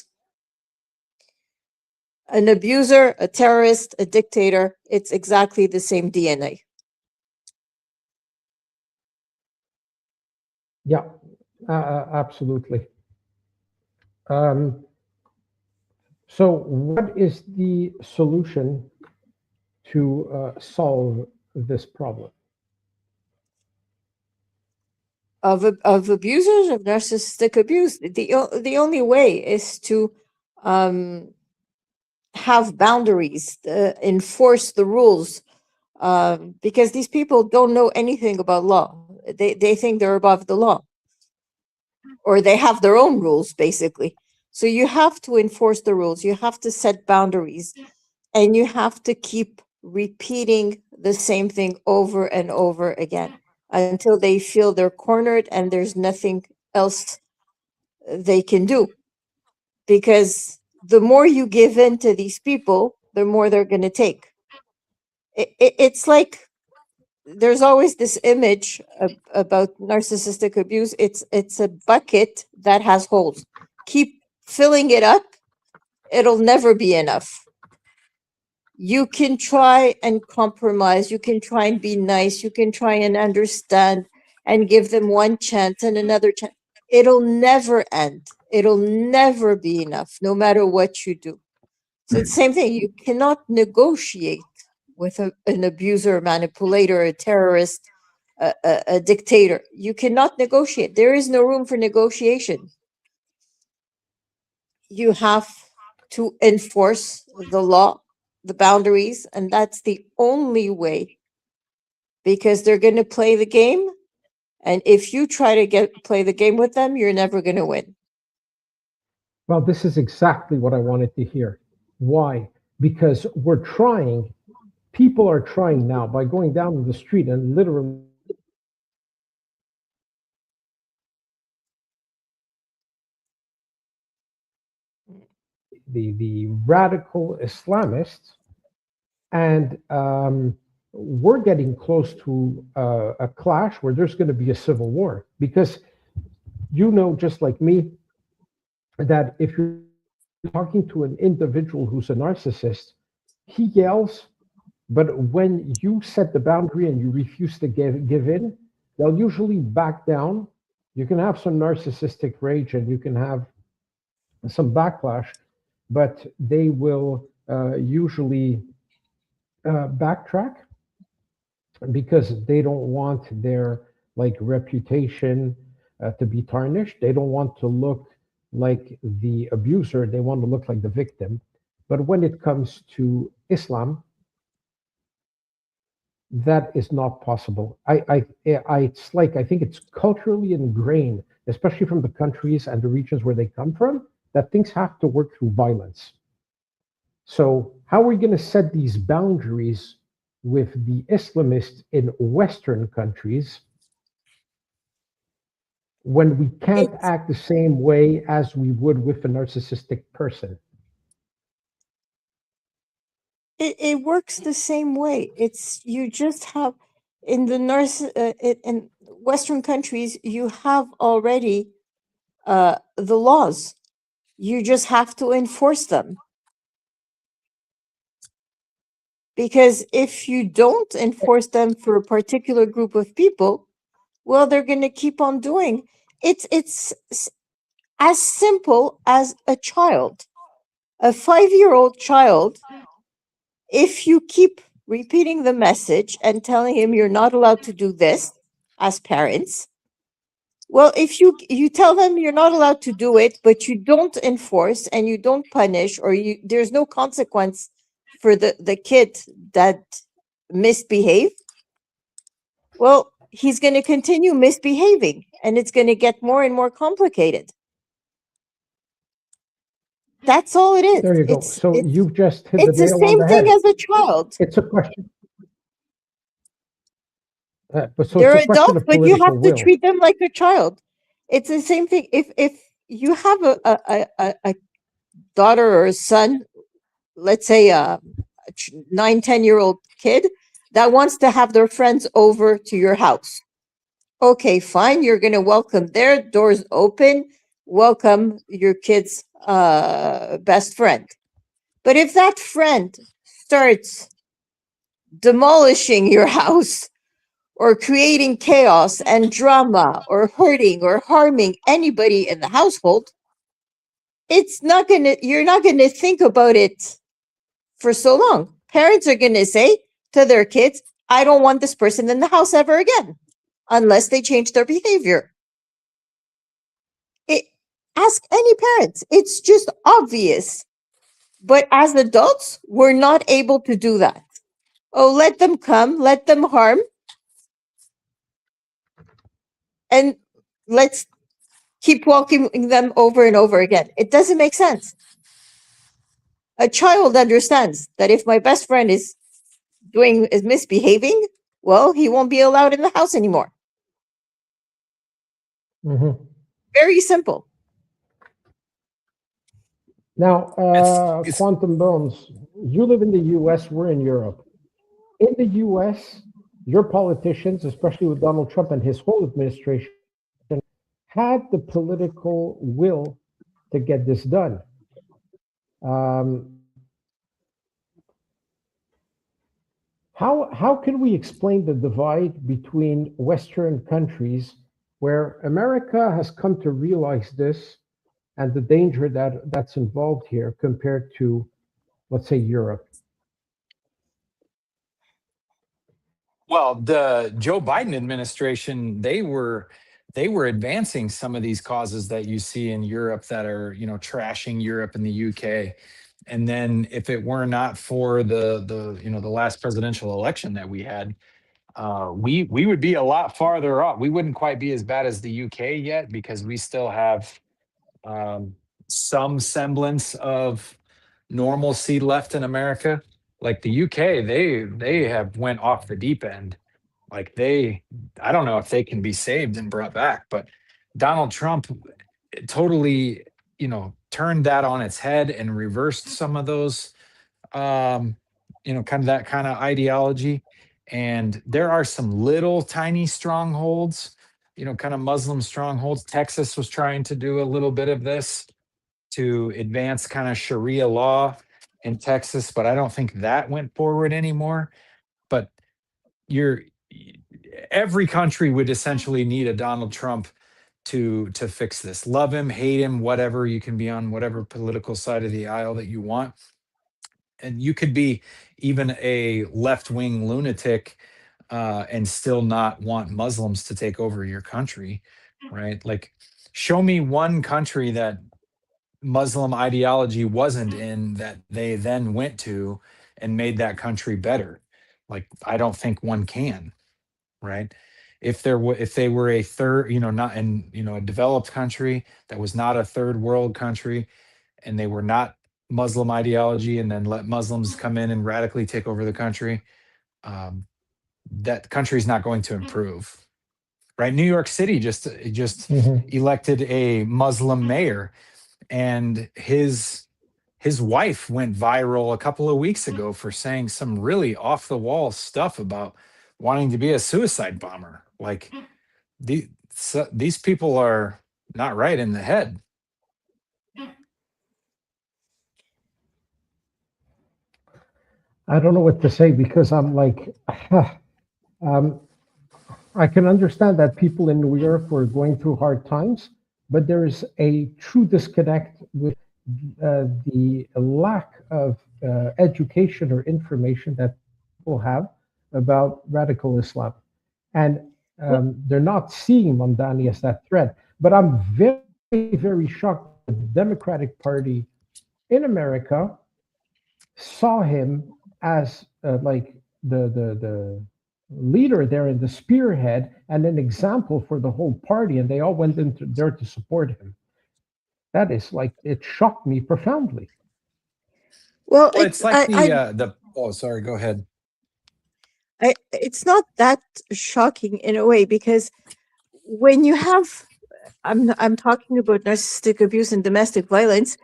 An abuser, a terrorist, a dictator, it's exactly the same DNA. Yeah, absolutely. So what is the solution to solve this problem? Of abusers, of narcissistic abuse, the only way is to have boundaries, enforce the rules, because these people don't know anything about law. They think they're above the law, or they have their own rules, basically. So you have to enforce the rules, you have to set boundaries, and you have to keep repeating the same thing over and over again until they feel they're cornered and there's nothing else they can do. Because the more you give in to these people, the more they're going to take. It's like there's always this image about narcissistic abuse. It's a bucket that has holes. Keep filling it up, it'll never be enough. You can try and compromise, you can try and be nice, you can try and understand and give them one chance and another chance. It'll never end. It'll never be enough, no matter what you do. So it's the same thing. You cannot negotiate with an abuser, a manipulator, a terrorist, a dictator. You cannot negotiate. There is no room for negotiation. You have to enforce the law, the boundaries, and that's the only way, because they're going to play the game. And if you try to play the game with them, you're never going to win. Well, this is exactly what I wanted to hear. Why? Because we're trying, people are trying now by going down the street and literally the radical Islamists, and we're getting close to a clash where there's going to be a civil war, because you know, just like me, that if you're talking to an individual who's a narcissist, he yells, but when you set the boundary and you refuse to give in, they'll usually back down. You can have some narcissistic rage and you can have some backlash, but they will usually backtrack, because they don't want their like reputation to be tarnished. They don't want to look like the abuser. They want to look like the victim. But when it comes to Islam, that is not possible. It's like, I think it's culturally ingrained, especially from the countries and the regions where they come from, that things have to work through violence. So how are we going to set these boundaries with the Islamists in Western countries when we can't It's, act the same way as we would with a narcissistic person? it works the same way. It's you just have in the in Western countries you have already the laws. You just have to enforce them. Because if you don't enforce them for a particular group of people, well, they're going to keep on doing. It's as simple as a child, a 5-year-old child. If you keep repeating the message and telling him you're not allowed to do this as parents, well, if you tell them you're not allowed to do it, but you don't enforce and you don't punish, or there's no consequence for the kid that misbehave, well, he's going to continue misbehaving and it's going to get more and more complicated. That's all it is. There you go. So you've just hit the It's the nail on same the thing head. as a child. It's a question. But so They're it's a question adults, of but you political have to will. treat them like a child. It's the same thing. If you have a daughter or a son, let's say a 9-10-year-old kid that wants to have their friends over to your house. Okay, fine. You're going to welcome their doors open. Welcome your kid's best friend. But if that friend starts demolishing your house or creating chaos and drama or hurting or harming anybody in the household, you're not going to think about it for so long. Parents are going to say to their kids, I don't want this person in the house ever again, unless they change their behavior. Ask any parents. It's just obvious. But as adults, we're not able to do that. Oh, let them come, let them harm, and let's keep welcoming them over and over again. It doesn't make sense. A child understands that if my best friend is misbehaving, well, he won't be allowed in the house anymore. Mm-hmm. Very simple. Now, It's Quantum Bones, you live in the US, we're in Europe. In the US, your politicians, especially with Donald Trump and his whole administration, had the political will to get this done. How can we explain the divide between Western countries where America has come to realize this and the danger that's involved here compared to, let's say, Europe? Well, the Joe Biden administration, they were advancing some of these causes that you see in Europe that are, trashing Europe and the UK. And then if it were not for the last presidential election that we had, we would be a lot farther up. We wouldn't quite be as bad as the UK yet because we still have um, some semblance of normalcy left in America. Like the UK, they have went off the deep end. Like I don't know if they can be saved and brought back, but Donald Trump totally, turned that on its head and reversed some of those, um, kind of that kind of ideology. And there are some little tiny strongholds, kind of Muslim strongholds. Texas was trying to do a little bit of this to advance kind of Sharia law in Texas, but I don't think that went forward anymore. But you're every country would essentially need a Donald Trump to fix this. Love him, hate him, whatever. You can be on whatever political side of the aisle that you want. And you could be even a left-wing lunatic and still not want Muslims to take over your country, right? Like, show me one country that Muslim ideology wasn't in that they then went to and made that country better. Like, I don't think one can, right? If they were a third, not in, a developed country that was not a third world country, and they were not Muslim ideology, and then let Muslims come in and radically take over the country, um, that country is not going to improve, right? New York City just Mhm. elected a Muslim mayor, and his wife went viral a couple of weeks ago for saying some really off the wall stuff about wanting to be a suicide bomber. Like, these people are not right in the head. I don't know what to say because I'm like, um, I can understand that people in New York were going through hard times, but there is a true disconnect with the lack of education or information that people have about radical Islam. And they're not seeing Mamdani as that threat. But I'm very, very shocked that the Democratic Party in America saw him as like the leader there in the spearhead and an example for the whole party, and they all went into there to support him. That is like it shocked me profoundly. Well, Well, it's like the oh, sorry, go ahead. it's not that shocking in a way, because when you have, I'm talking about narcissistic abuse and domestic violence,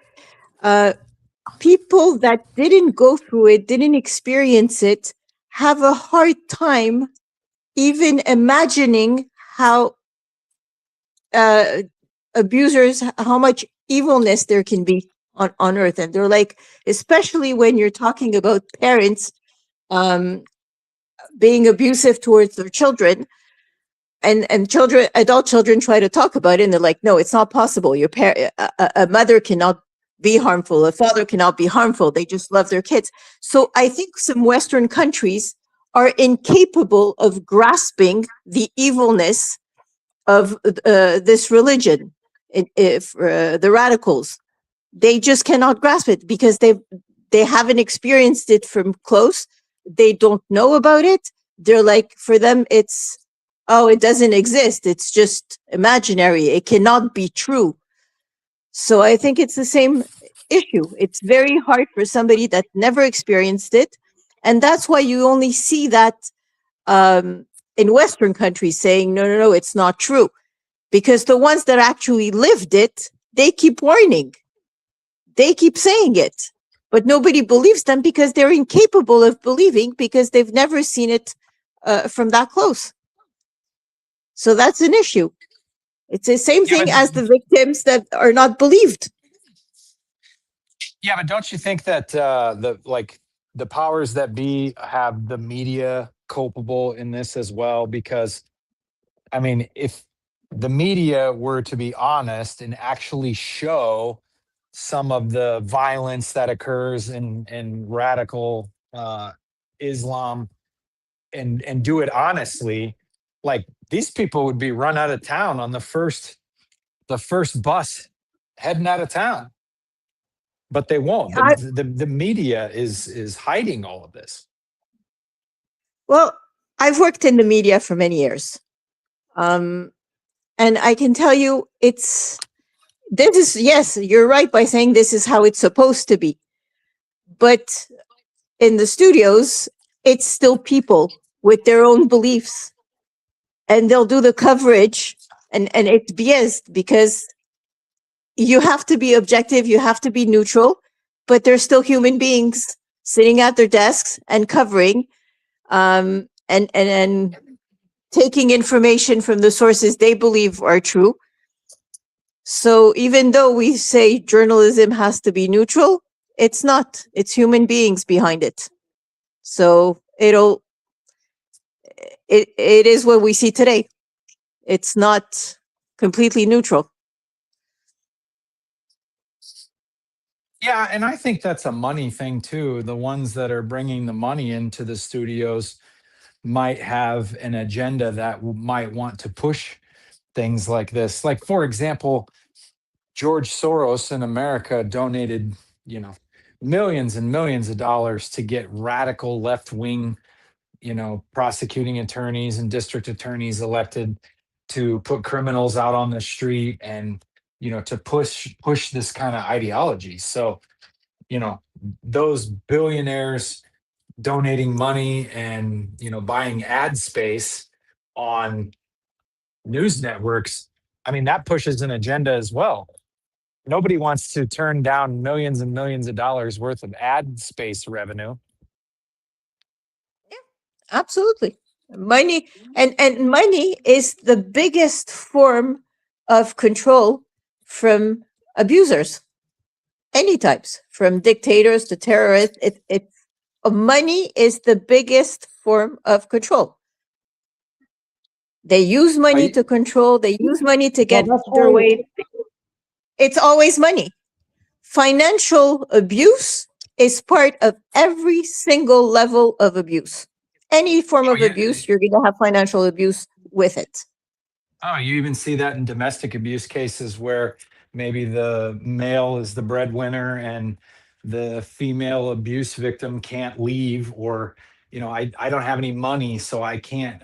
people that didn't go through it, didn't experience it, have a hard time even imagining how abusers, how much evilness there can be on earth. And they're like, especially when you're talking about parents being abusive towards their children, and children, adult children, try to talk about it, and they're like, no, it's not possible. A mother cannot be harmful, a father cannot be harmful, they just love their kids. So I think some Western countries are incapable of grasping the evilness of this religion. If the radicals, they just cannot grasp it because they haven't experienced it from close. They don't know about it. They're like, for them, it's, oh, it doesn't exist. It's just imaginary. It cannot be true. So I think it's the same issue. It's very hard for somebody that never experienced it. And that's why you only see that in Western countries saying, no, no, no, it's not true. Because the ones that actually lived it, they keep warning. They keep saying it. But nobody believes them because they're incapable of believing because they've never seen it from that close. So that's an issue. It's the same thing as the victims that are not believed. Yeah, but don't you think that the powers that be have the media culpable in this as well? Because I mean, if the media were to be honest and actually show some of the violence that occurs in radical Islam, and do it honestly, like, these people would be run out of town on the first bus heading out of town. But they won't. The media is hiding all of this. Well, I've worked in the media for many years. And I can tell you this is, yes, you're right by saying this is how it's supposed to be. But in the studios, it's still people with their own beliefs. And they'll do the coverage, and it's biased because you have to be objective, you have to be neutral, but they're still human beings sitting at their desks and covering and taking information from the sources they believe are true. So even though we say journalism has to be neutral, it's not. It's human beings behind it. So it is what we see today. It's not completely neutral. Yeah, and I think that's a money thing too. The ones that are bringing the money into the studios might have an agenda that might want to push things like this. Like, for example, George Soros in America donated, millions and millions of dollars to get radical left-wing prosecuting attorneys and district attorneys elected to put criminals out on the street and, to push this kind of ideology. So, those billionaires donating money and, buying ad space on news networks, I mean, that pushes an agenda as well. Nobody wants to turn down millions and millions of dollars worth of ad space revenue. Absolutely. Money and money is the biggest form of control from abusers, any types, from dictators to terrorists. Money is the biggest form of control. They use money to control. They use money to get their way. It's always money. Financial abuse is part of every single level of abuse. Any form of abuse, you're going to have financial abuse with it. Oh, you even see that in domestic abuse cases where maybe the male is the breadwinner and the female abuse victim can't leave, or I don't have any money, so I can't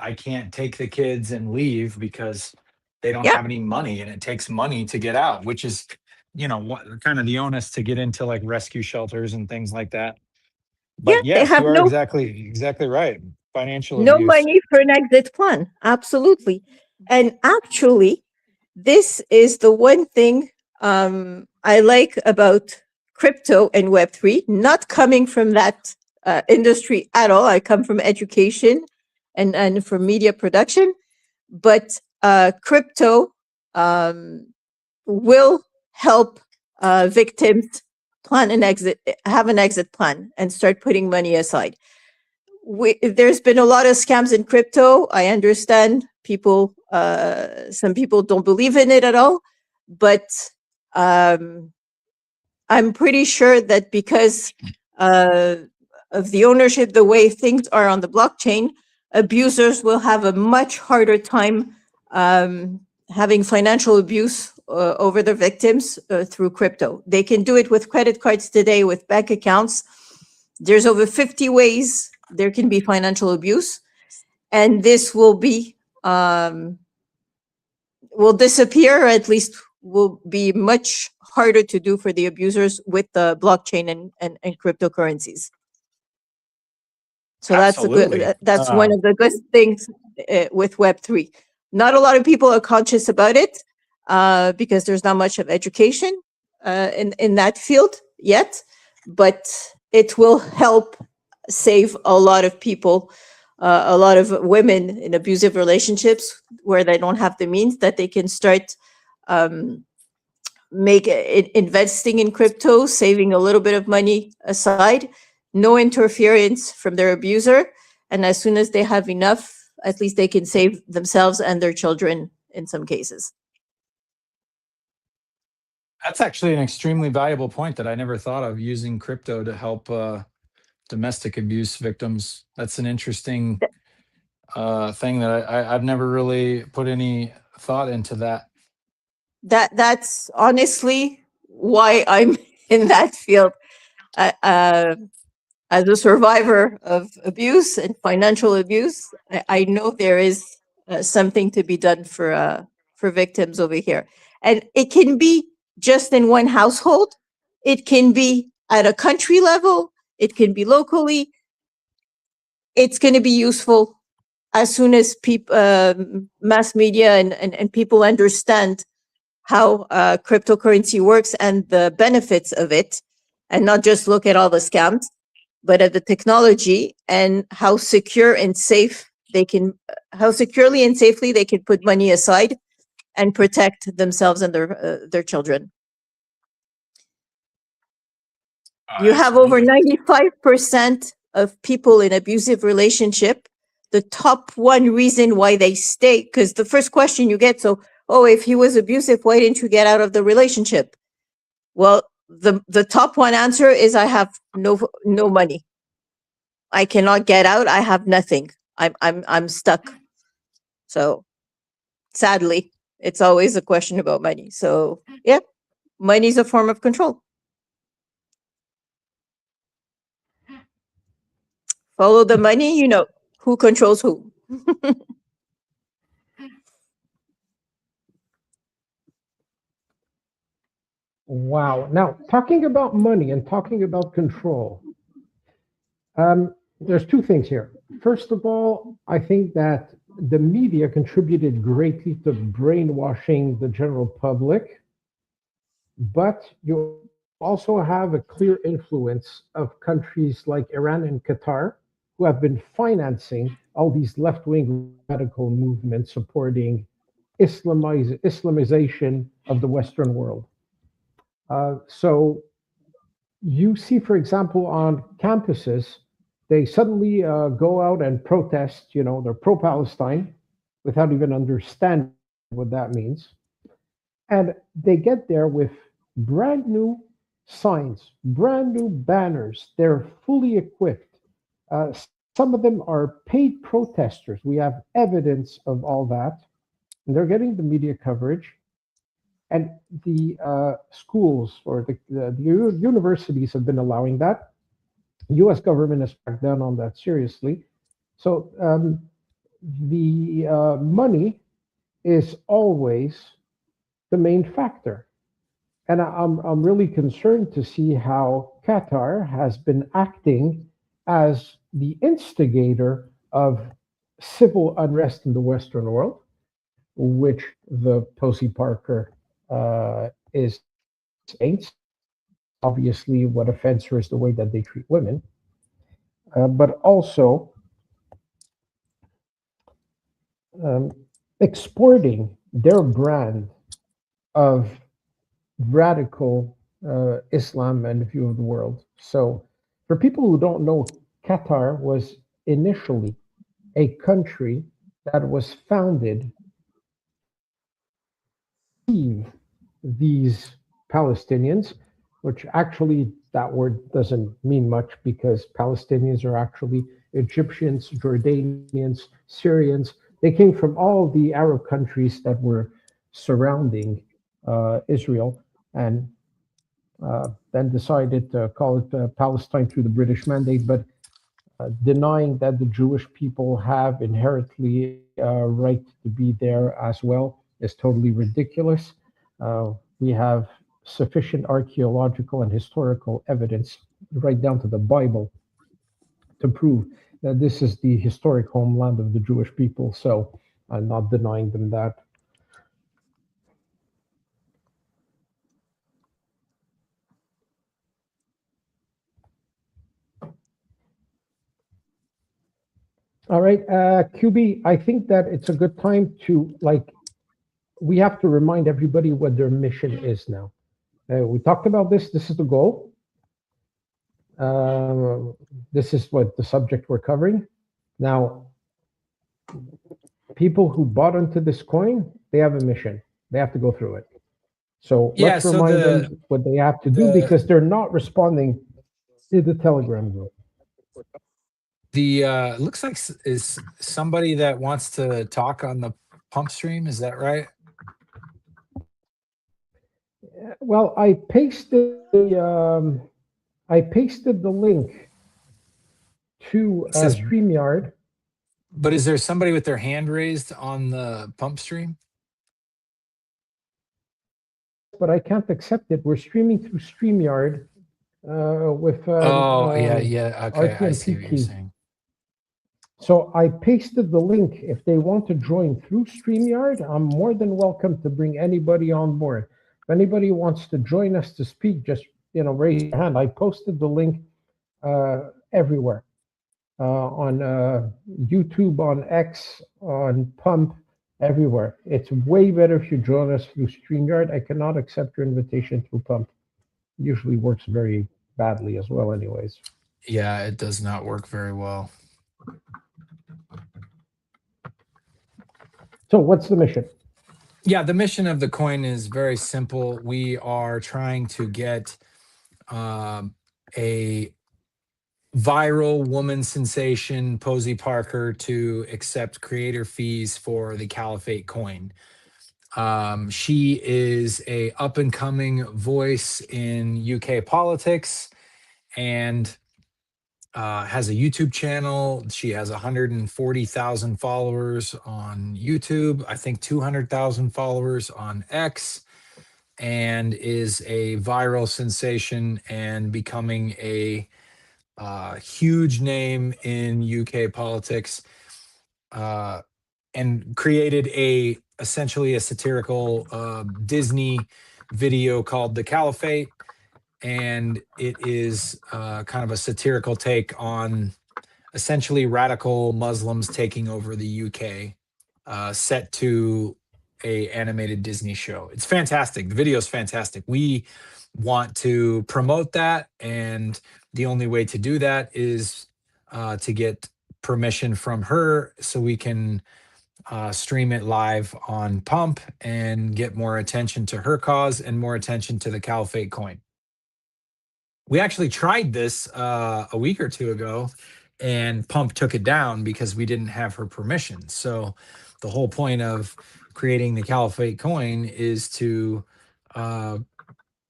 take the kids and leave because they don't have any money, and it takes money to get out, which is what kind of the onus to get into like rescue shelters and things like that. But yes, you are exactly right. Financial no abuse. Money for an exit plan. Absolutely. And actually, this is the one thing I like about crypto and Web3, not coming from that industry at all. I come from education and from media production, but crypto will help victims plan an exit, have an exit plan, and start putting money aside. There's been a lot of scams in crypto. I understand people, some people don't believe in it at all, but I'm pretty sure that because of the ownership, the way things are on the blockchain, abusers will have a much harder time having financial abuse over their victims through crypto. They can do it with credit cards today, with bank accounts. There's over 50 ways there can be financial abuse, and this will be will disappear, or at least will be much harder to do for the abusers with the blockchain and cryptocurrencies. So that's one of the good things with Web3. Not a lot of people are conscious about it because there's not much of education in that field yet, but it will help save a lot of people, a lot of women in abusive relationships where they don't have the means, that they can start investing in crypto, saving a little bit of money aside, no interference from their abuser. And as soon as they have enough, at least they can save themselves and their children in some cases. That's actually an extremely valuable point that I never thought of, using crypto to help domestic abuse victims. That's an interesting thing that I've never really put any thought into that. That's honestly why I'm in that field. As a survivor of abuse and financial abuse, I know there is something to be done for victims over here. And it can be just in one household. It can be at a country level. It can be locally. It's going to be useful as soon as mass media and people understand how cryptocurrency works and the benefits of it, and not just look at all the scams, but at the technology and how secure and safe how securely and safely they can put money aside and protect themselves and their children. You have over 95% of people in abusive relationship. The top one reason why they stay, because the first question you get, if he was abusive, why didn't you get out of the relationship? Well, the top one answer is, I have no money. I cannot get out. I have nothing. I'm stuck. So sadly, it's always a question about money. So yeah, money is a form of control. Follow the money, Who controls who? Wow. Now, talking about money and talking about control, there's two things here. First of all, I think that the media contributed greatly to brainwashing the general public, but you also have a clear influence of countries like Iran and Qatar, who have been financing all these left wing radical movements supporting Islamization of the Western world. So you see, for example, on campuses, they suddenly go out and protest, they're pro Palestine without even understanding what that means. And they get there with brand new signs, brand new banners. They're fully equipped. Uh, some of them are paid protesters. We have evidence of all that. And they're getting the media coverage. And the schools or the universities have been allowing that. U.S. government has cracked down on that seriously. So the money is always the main factor. And I'm really concerned to see how Qatar has been acting as the instigator of civil unrest in the Western world, which the Posey Parker is saints. Obviously, what offends her is the way that they treat women, but also um, exporting their brand of radical Islam and view of the world. So, for people who don't know, Qatar was initially a country that was founded to these Palestinians, which actually that word doesn't mean much because Palestinians are actually Egyptians, Jordanians, Syrians. They came from all the Arab countries that were surrounding Israel and then decided to call it Palestine through the British Mandate, but denying that the Jewish people have inherently a right to be there as well is totally ridiculous. We have sufficient archaeological and historical evidence, right down to the Bible, to prove that this is the historic homeland of the Jewish people. So I'm not denying them that. All right, QB, I think that it's a good time to we have to remind everybody what their mission is now. We talked about this. This is the goal. This is what the subject we're covering. Now, people who bought into this coin, they have a mission. They have to go through it. So let's remind them what they have to do because they're not responding to the Telegram group. The looks like is somebody that wants to talk on the pump stream. Is that right? Well, I pasted the link to StreamYard. But is there somebody with their hand raised on the pump stream? But I can't accept it. We're streaming through StreamYard with yeah. Okay, I see what you're RTMP. saying. So I pasted the link. If they want to join through StreamYard, I'm more than welcome to bring anybody on board. If anybody wants to join us to speak, just raise your hand. I posted the link everywhere. On YouTube, on X, on Pump, everywhere. It's way better if you join us through StreamYard. I cannot accept your invitation through Pump. It usually works very badly as well anyways. Yeah, it does not work very well. So what's the mission? Yeah, the mission of the coin is very simple. We are trying to get a viral woman sensation, Posey Parker, to accept creator fees for the Caliphate coin. She is a up and coming voice in UK politics, and has a YouTube channel. She has 140,000 followers on YouTube. I think 200,000 followers on X, and is a viral sensation and becoming a huge name in UK politics. And created essentially a satirical Disney video called The Caliphate, and it is kind of a satirical take on essentially radical Muslims taking over the UK, set to a animated Disney show. It's fantastic. The video is fantastic. We want to promote that, and the only way to do that is to get permission from her so we can stream it live on Pump and get more attention to her cause and more attention to the Caliphate coin. We actually tried this a week or two ago, and Pump took it down because we didn't have her permission. So the whole point of creating the Caliphate coin is to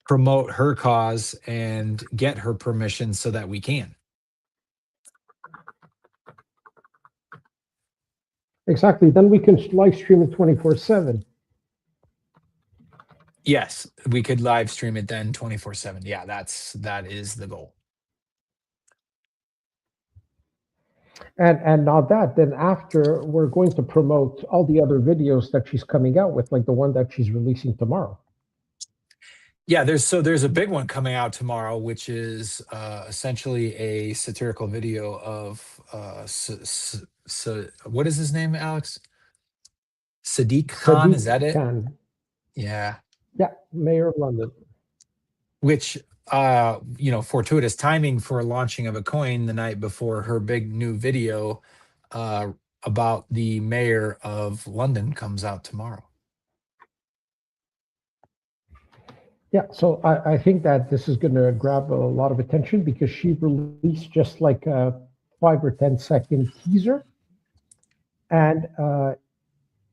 promote her cause and get her permission so that we can. Exactly. Then we can live stream it 24/7. Yes, we could live stream it then 24/7. Yeah, that is the goal. And not that, then after we're going to promote all the other videos that she's coming out with, like the one that she's releasing tomorrow. Yeah, there's a big one coming out tomorrow, which is essentially a satirical video of what is his name, Alex? Sadiq Khan, is that it? Khan. Yeah. Yeah, Mayor of London. Which fortuitous timing for launching of a coin the night before her big new video about the mayor of London comes out tomorrow. Yeah, so I think that this is going to grab a lot of attention because she released just like a 5 or 10-second teaser. And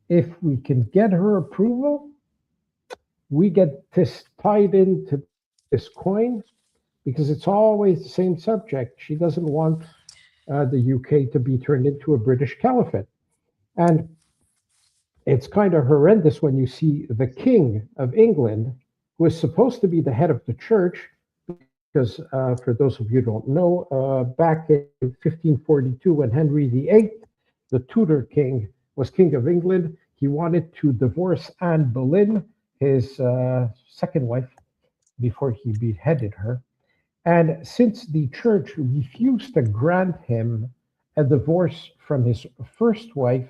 if we can get her approval, we get this tied into this coin because it's always the same subject. She doesn't want the UK to be turned into a British caliphate. And it's kind of horrendous when you see the King of England, who is supposed to be the head of the church, because for those of you who don't know, back in 1542, when Henry VIII, the Tudor king, was King of England, he wanted to divorce Anne Boleyn, his second wife, before he beheaded her. And since the church refused to grant him a divorce from his first wife,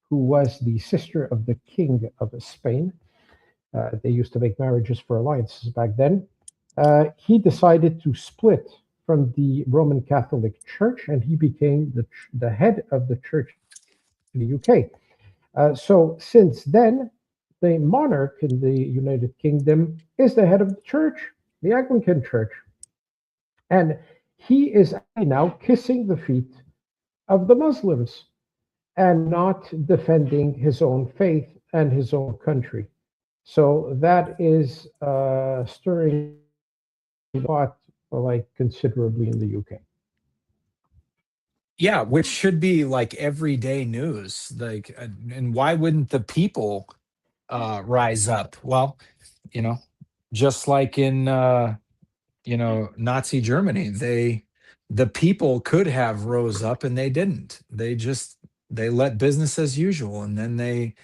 who was the sister of the King of Spain, they used to make marriages for alliances back then, he decided to split from the Roman Catholic Church, and he became the head of the church in the UK. So since then, the monarch in the United Kingdom is the head of the church, the Anglican Church. And he is now kissing the feet of the Muslims and not defending his own faith and his own country. So that is stirring the pot like considerably in the UK. Yeah, which should be like everyday news. Like, and why wouldn't the people rise up? Well, just like in Nazi Germany, the people could have rose up and they didn't. They let business as usual, and then they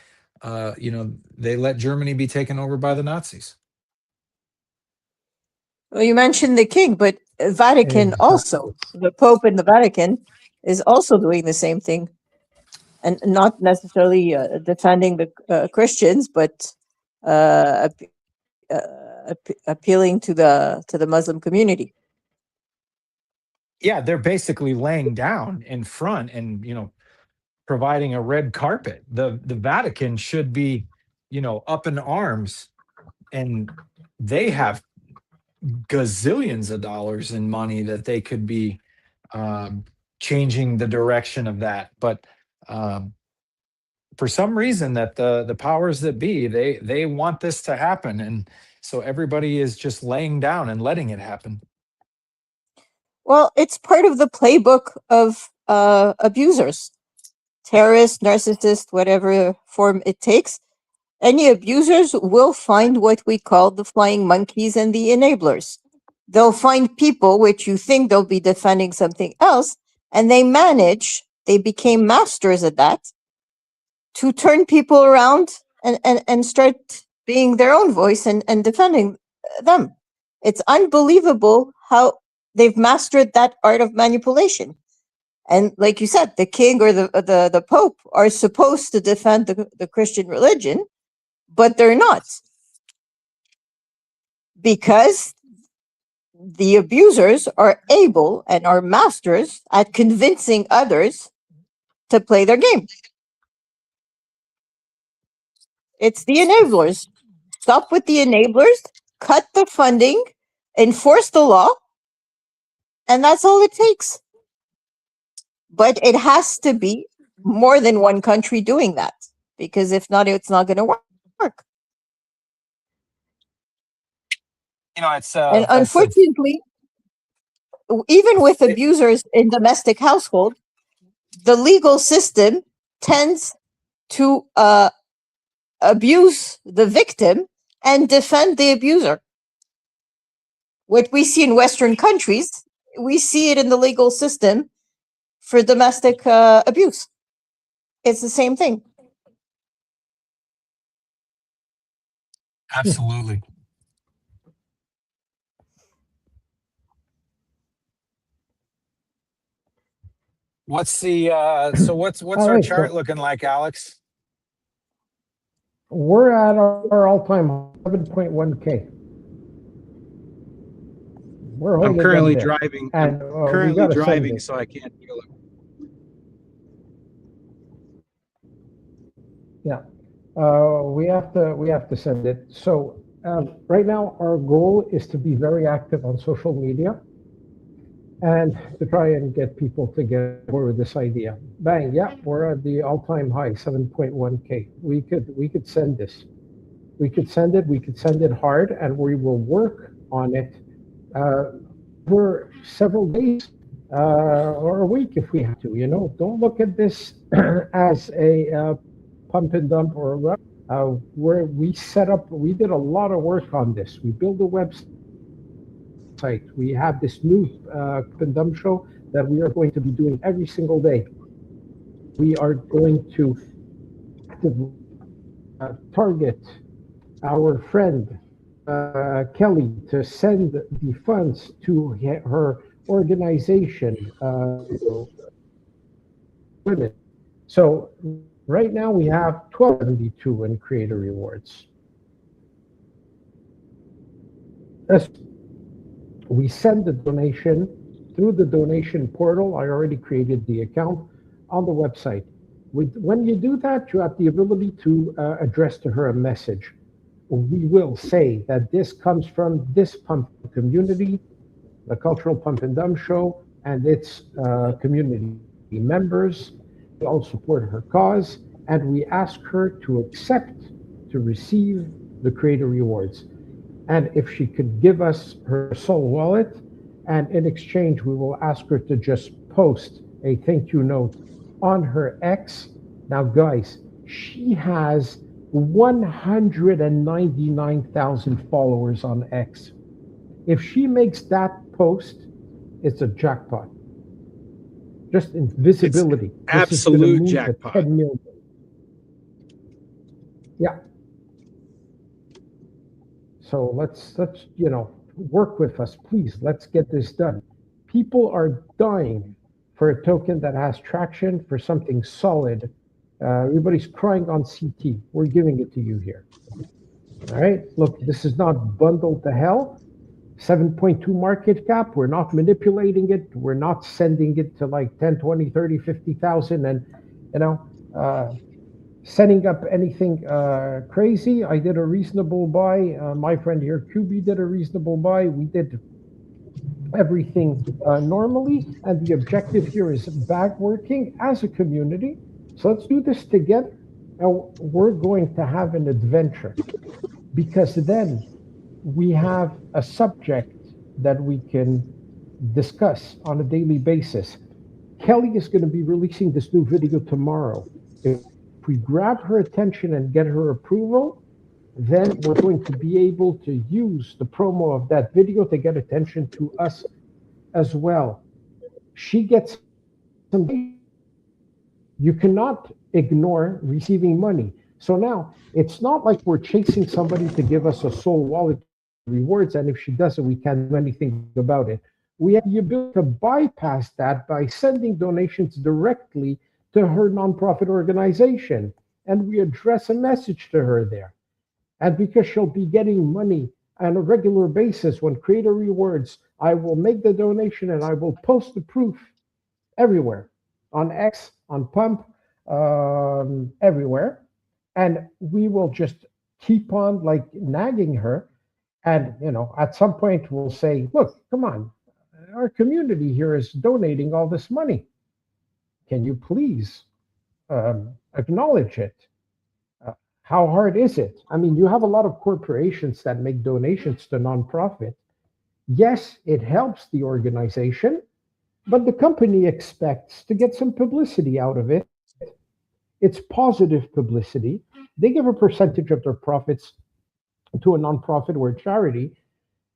let Germany be taken over by the Nazis. Well, you mentioned the king, but Vatican also, the Pope in the Vatican is also doing the same thing, and not necessarily defending the Christians, but appealing to the Muslim community. Yeah, they're basically laying down in front and providing a red carpet. The Vatican should be up in arms, and they have gazillions of dollars in money that they could be changing the direction of that. But for some reason that the powers that be, they want this to happen, and so everybody is just laying down and letting it happen. Well, it's part of the playbook of abusers, terrorists, narcissists, whatever form it takes. Any abusers will find what we call the flying monkeys and the enablers. They'll find people which you think they'll be defending something else, and they became masters at that, to turn people around and start being their own voice and defending them. It's unbelievable how they've mastered that art of manipulation. And like you said, the king or the pope are supposed to defend the Christian religion, but they're not, because the abusers are able and are masters at convincing others to play their game. It's the enablers. Stop with the enablers, cut the funding, enforce the law, and that's all it takes. But it has to be more than one country doing that, because if not, it's not going to work. It's And unfortunately, even with abusers in domestic household, the legal system tends to abuse the victim and defend the abuser. What we see in Western countries, we see it in the legal system for domestic abuse. It's the same thing. Absolutely. What's the what's our chart looking like, Alex? We're at our all-time 7.1K. I'm currently driving. And currently driving, so I can't feel it. Yeah, we have to send it. So right now, our goal is to be very active on social media and to try and get people to get board with this idea. Bang! Yeah, we're at the all-time high, 7.1K. We could send this. We could send it. We could send it hard, and we will work on it for several days or a week if we have to. You know, don't look at this as a pump and dump or where we set up. We did a lot of work on this. We built a website. We have this new pump and dump show that we are going to be doing every single day. We are going to target our friend Kelly to send the funds to her organization. So right now we have 1272 in creator rewards. We send the donation through the donation portal. I already created the account on the website. When you do that, you have the ability to address to her a message. We will say that this comes from this pump community, the Cultural Pump and Dump Show, and its community members. We all support her cause, and we ask her to accept to receive the creator rewards. And if she could give us her soul wallet, and in exchange, we will ask her to just post a thank you note on her X. Now, guys, she has 199,000 followers on X. If she makes that post, it's a jackpot. Just in visibility. It's absolute jackpot. 10 million. Yeah. So let's work with us, please. Let's get this done. People are dying for a token that has traction, for something solid. Everybody's crying on CT. We're giving it to you here. All right. Look, this is not bundled to hell. 7.2 market cap. We're not manipulating it. We're not sending it to like 10, 20, 30, 50,000 and, setting up anything crazy. I did a reasonable buy. My friend here, QB, did a reasonable buy. We did everything normally. And the objective here is bag working as a community. So let's do this together. And we're going to have an adventure, because then we have a subject that we can discuss on a daily basis. Kelly is going to be releasing this new video tomorrow. If we grab her attention and get her approval, then we're going to be able to use the promo of that video to get attention to us as well. She gets some. You cannot ignore receiving money. So now it's not like we're chasing somebody to give us a soul wallet rewards, and if she doesn't, we can't do anything about it. We have the ability to bypass that by sending donations directly to her nonprofit organization, and we address a message to her there. And because she'll be getting money on a regular basis when Creator Rewards, I will make the donation and I will post the proof everywhere, on X, on Pump, everywhere. And we will just keep on like nagging her. And, at some point we'll say, look, come on, our community here is donating all this money. Can you please acknowledge it? How hard is it? I mean, you have a lot of corporations that make donations to nonprofit. Yes, it helps the organization, but the company expects to get some publicity out of it. It's positive publicity. They give a percentage of their profits to a nonprofit or a charity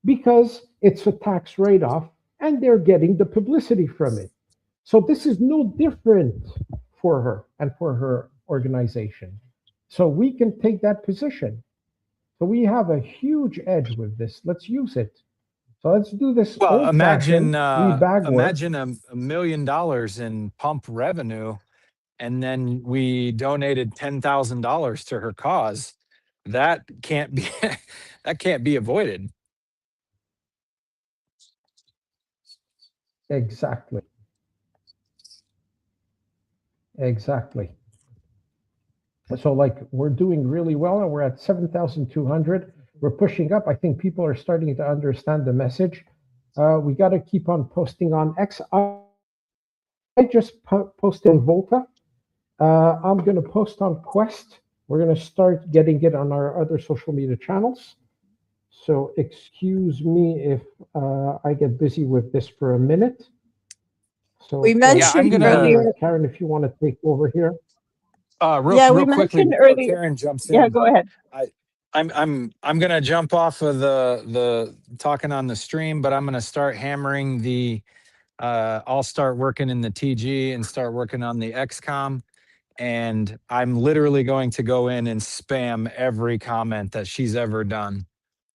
because it's a tax write-off and they're getting the publicity from it. So this is no different for her and for her organization. So we can take that position. So we have a huge edge with this. Let's use it. So let's do this. Well, imagine imagine $1 million in Pump revenue, and then we donated $10,000 to her cause. That can't be that can't be avoided. Exactly. So like we're doing really well, and we're at 7,200. We're pushing up. I think people are starting to understand the message. We got to keep on posting on X. I just posted on Volta. I'm going to post on Quest. We're going to start getting it on our other social media channels. So excuse me if I get busy with this for a minute. So we mentioned earlier, Karen, if you want to take over here. Real quickly, earlier. Karen jumps in. Yeah, go ahead. I'm gonna jump off of the talking on the stream, but I'm gonna start hammering the. I'll start working in the TG and start working on the XCOM, and I'm literally going to go in and spam every comment that she's ever done.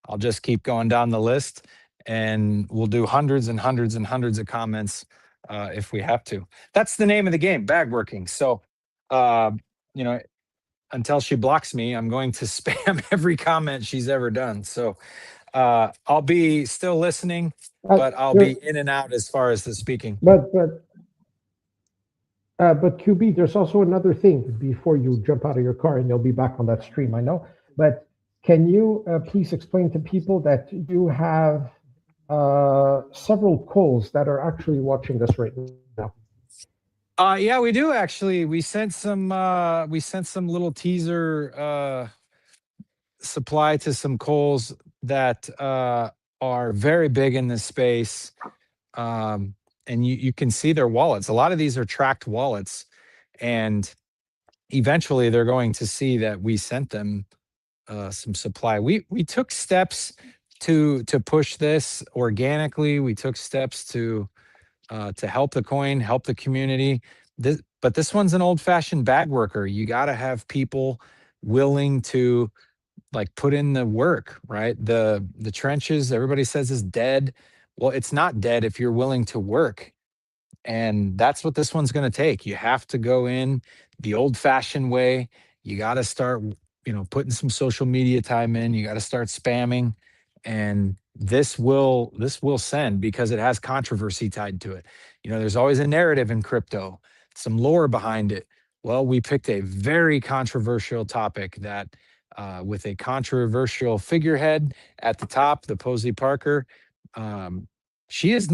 I'll just keep going down the list, and we'll do hundreds and hundreds and hundreds of comments if we have to. That's the name of the game, bag working. So, until she blocks me, I'm going to spam every comment she's ever done. So I'll be still listening, but I'll be in and out as far as the speaking. But QB, there's also another thing before you jump out of your car, and you'll be back on that stream, I know. But can you please explain to people that you have several calls that are actually watching us right now? Yeah, we do actually. We sent some little teaser supply to some Coles that are very big in this space. And you can see their wallets. A lot of these are tracked wallets, and eventually they're going to see that we sent them some supply. We took steps to push this organically. We took steps to help the coin, help the community. But this one's an old-fashioned bag worker. You got to have people willing to like put in the work, right? The trenches, everybody says is dead. Well, it's not dead if you're willing to work. And that's what this one's going to take. You have to go in the old-fashioned way. You got to start, putting some social media time in. You got to start spamming, and this will send because it has controversy tied to it. There's always a narrative in crypto, some lore behind it. Well, we picked a very controversial topic that with a controversial figurehead at the top, the Posey Parker. She is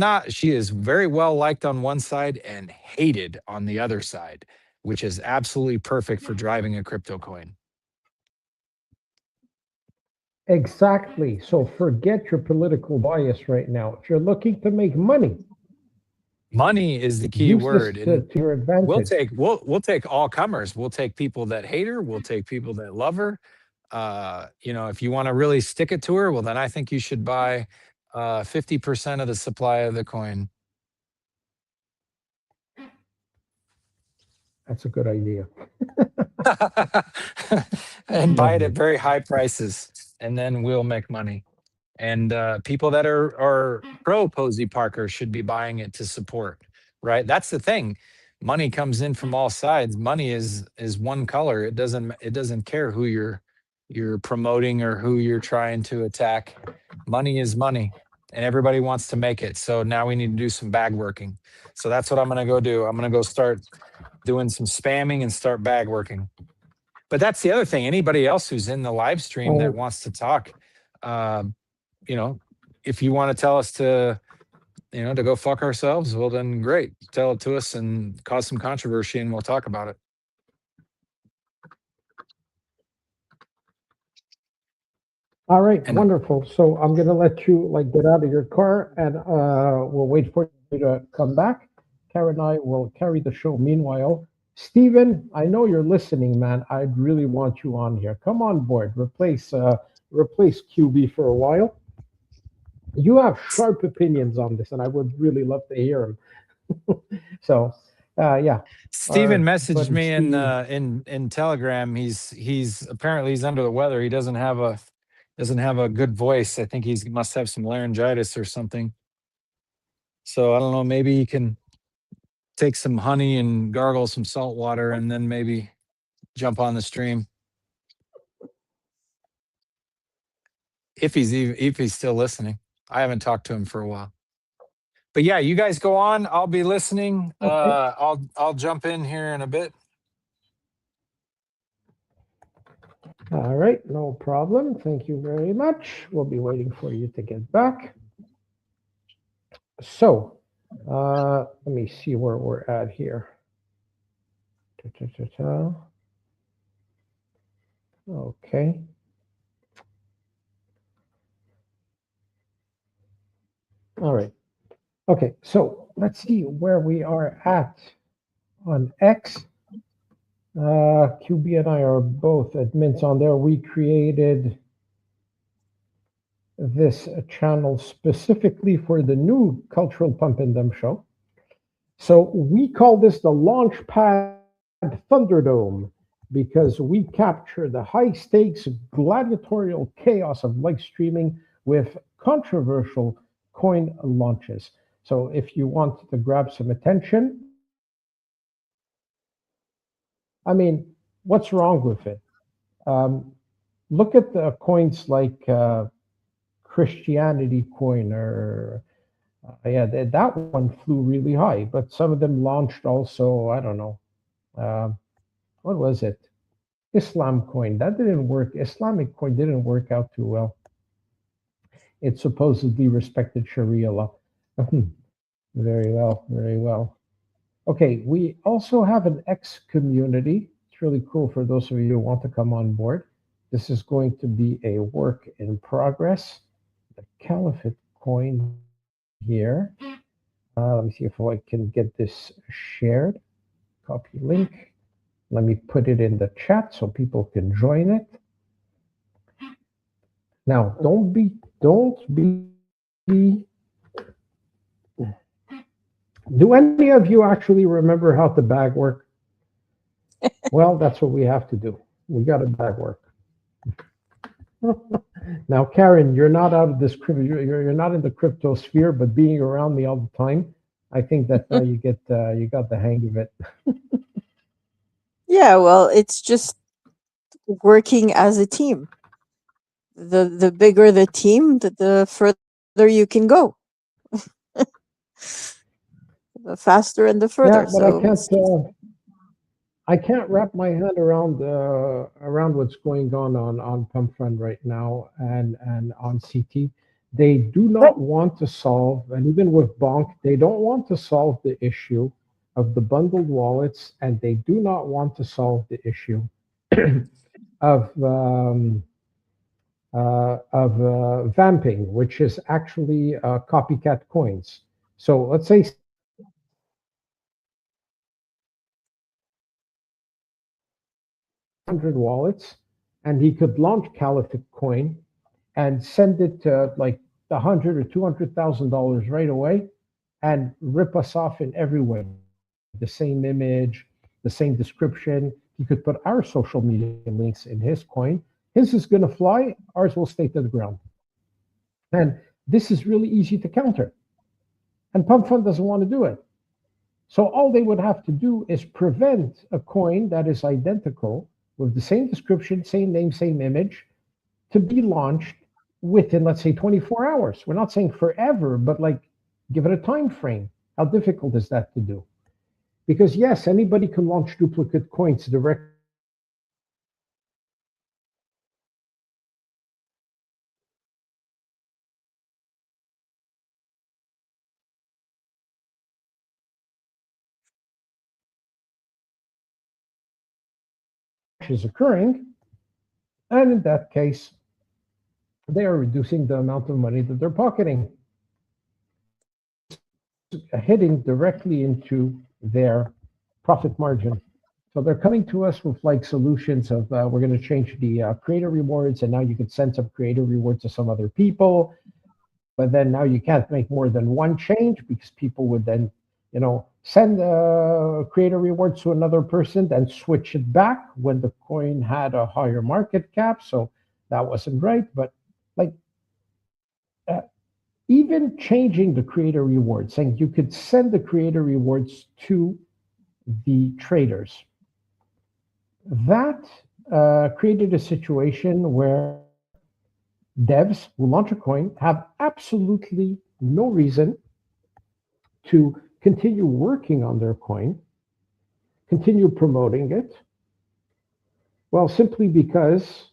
very well liked on one side and hated on the other side, which is absolutely perfect for driving a crypto coin. Exactly. So forget your political bias right now. If you're looking to make money, money is the key use this word, and to your advantage. we'll take all comers. We'll take people that hate her. We'll take people that love her. If you want to really stick it to her, well, then I think you should buy 50% of the supply of the coin. That's a good idea. And buy it at Lovely. very high prices, and then we'll make money. And people that are pro Posey Parker should be buying it to support, right? That's the thing. Money comes in from all sides. Money is one color. It doesn't care who you're promoting or who you're trying to attack. Money is money, and everybody wants to make it. So now we need to do some bag working. So that's what I'm going to go do. I'm going to go start doing some spamming and start bag working. But that's the other thing. Anybody else who's in the live stream that wants to talk, if you want to tell us to go fuck ourselves, well, then great. Tell it to us and cause some controversy, and we'll talk about it. All right, wonderful. So I'm going to let you get out of your car, and we'll wait for you to come back. Karen and I will carry the show. Meanwhile, Stephen, I know you're listening, man. I really want you on here. Come on board. Replace QB for a while. You have sharp opinions on this, and I would really love to hear them. So, yeah. Stephen messaged me in Telegram. He's apparently under the weather. He doesn't have a good voice. I think he must have some laryngitis or something. So I don't know. Maybe he can take some honey and gargle some salt water, and then maybe jump on the stream. If he's still listening. I haven't talked to him for a while. But yeah, you guys go on. I'll be listening. Okay. I'll jump in here in a bit. All right, no problem. Thank you very much. We'll be waiting for you to get back. So, let me see where we're at here. Okay. All right. Okay, so let's see where we are at on X. QB and I are both admins on there. We created this channel specifically for the new Cultural Pump and Dump show. So we call this the launchpad Thunderdome because we capture the high stakes gladiatorial chaos of live streaming with controversial coin launches. So if you want to grab some attention, I mean, what's wrong with it? Look at the coins like Christianity coin or that one flew really high, but some of them launched also, I don't know, what was it? Islam coin. That didn't work. Islamic coin didn't work out too well. It supposedly respected Sharia law. Very well, very well. Okay, we also have an X community. It's really cool for those of you who want to come on board. This is going to be a work in progress. The Caliphate coin here. Let me see if I can get this shared. Copy link. Let me put it in the chat so people can join it. Now, don't be. Do any of you actually remember how to bag work? Well, that's what we have to do. We got to bag work. Now, Karen, you're not out of this crypto. You're not in the crypto sphere, but being around me all the time, I think that you got the hang of it. Yeah, well, it's just working as a team. The bigger the team, the further you can go. The faster and the further. Yeah, but I can't wrap my head around what's going on Pump Fund right now and on CT. They do not want to solve, and even with Bonk, they don't want to solve the issue of the bundled wallets, and they do not want to solve the issue of of vamping, which is actually copycat coins. So let's say 100 wallets, and he could launch Caliphate Coin and send it to like $100 or $200,000 right away, and rip us off in every way. The same image, the same description. He could put our social media links in his coin. His is going to fly. Ours will stay to the ground. And this is really easy to counter. And Pump Fund doesn't want to do it. So all they would have to do is prevent a coin that is identical with the same description, same name, same image, to be launched within, let's say, 24 hours. We're not saying forever, but like give it a time frame. How difficult is that to do? Because yes, anybody can launch duplicate coins directly. Is occurring, and in that case, they are reducing the amount of money that they're pocketing, hitting directly into their profit margin. So they're coming to us with like solutions of we're going to change the creator rewards, and now you can send some creator rewards to some other people, but then now you can't make more than one change because people would then, send creator rewards to another person, then switch it back when the coin had a higher market cap. So that wasn't right. But like even changing the creator rewards, saying you could send the creator rewards to the traders, that created a situation where devs who launch a coin have absolutely no reason to continue working on their coin, continue promoting it. Well, simply because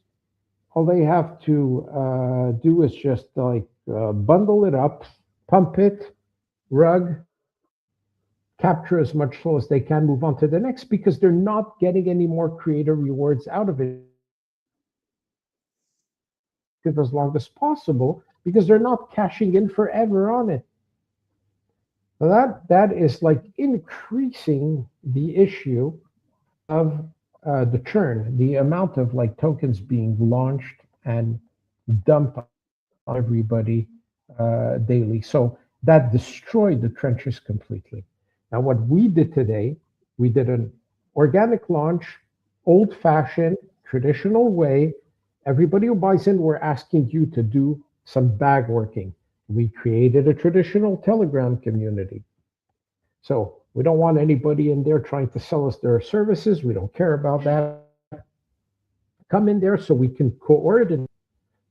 all they have to do is just like bundle it up, pump it, rug, capture as much flow as they can, move on to the next, because they're not getting any more creator rewards out of it as long as possible, because they're not cashing in forever on it. So that is like increasing the issue of the churn, the amount of like tokens being launched and dumped on everybody daily. So that destroyed the trenches completely. Now, what we did today, we did an organic launch, old-fashioned, traditional way. Everybody who buys in, we're asking you to do some bag working. We created a traditional Telegram community. So we don't want anybody in there trying to sell us their services. We don't care about that. Come in there so we can coordinate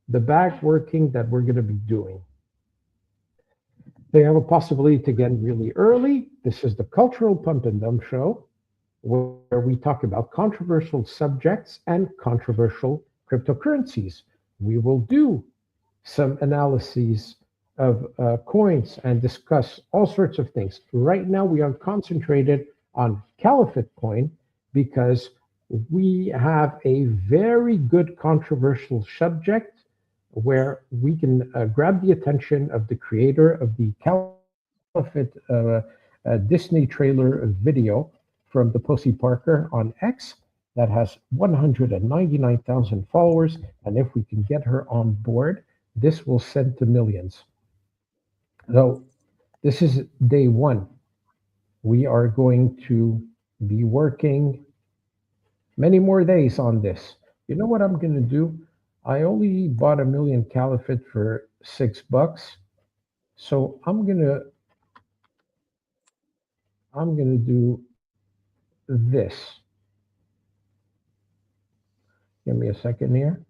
the bag working that we're going to be doing. They have a possibility to get really early. This is the Cultural Pump and Dump Show, where we talk about controversial subjects and controversial cryptocurrencies. We will do some analyses of coins and discuss all sorts of things. Right now, we are concentrated on Caliphate coin because we have a very good controversial subject where we can grab the attention of the creator of the Caliphate Disney trailer video from the Posey Parker on X that has 199,000 followers. And if we can get her on board, this will send to millions. So this is day one. We are going to be working many more days on this. You know what I'm going to do? I only bought 1 million Caliphate for $6. So I'm gonna do this. Give me a second here.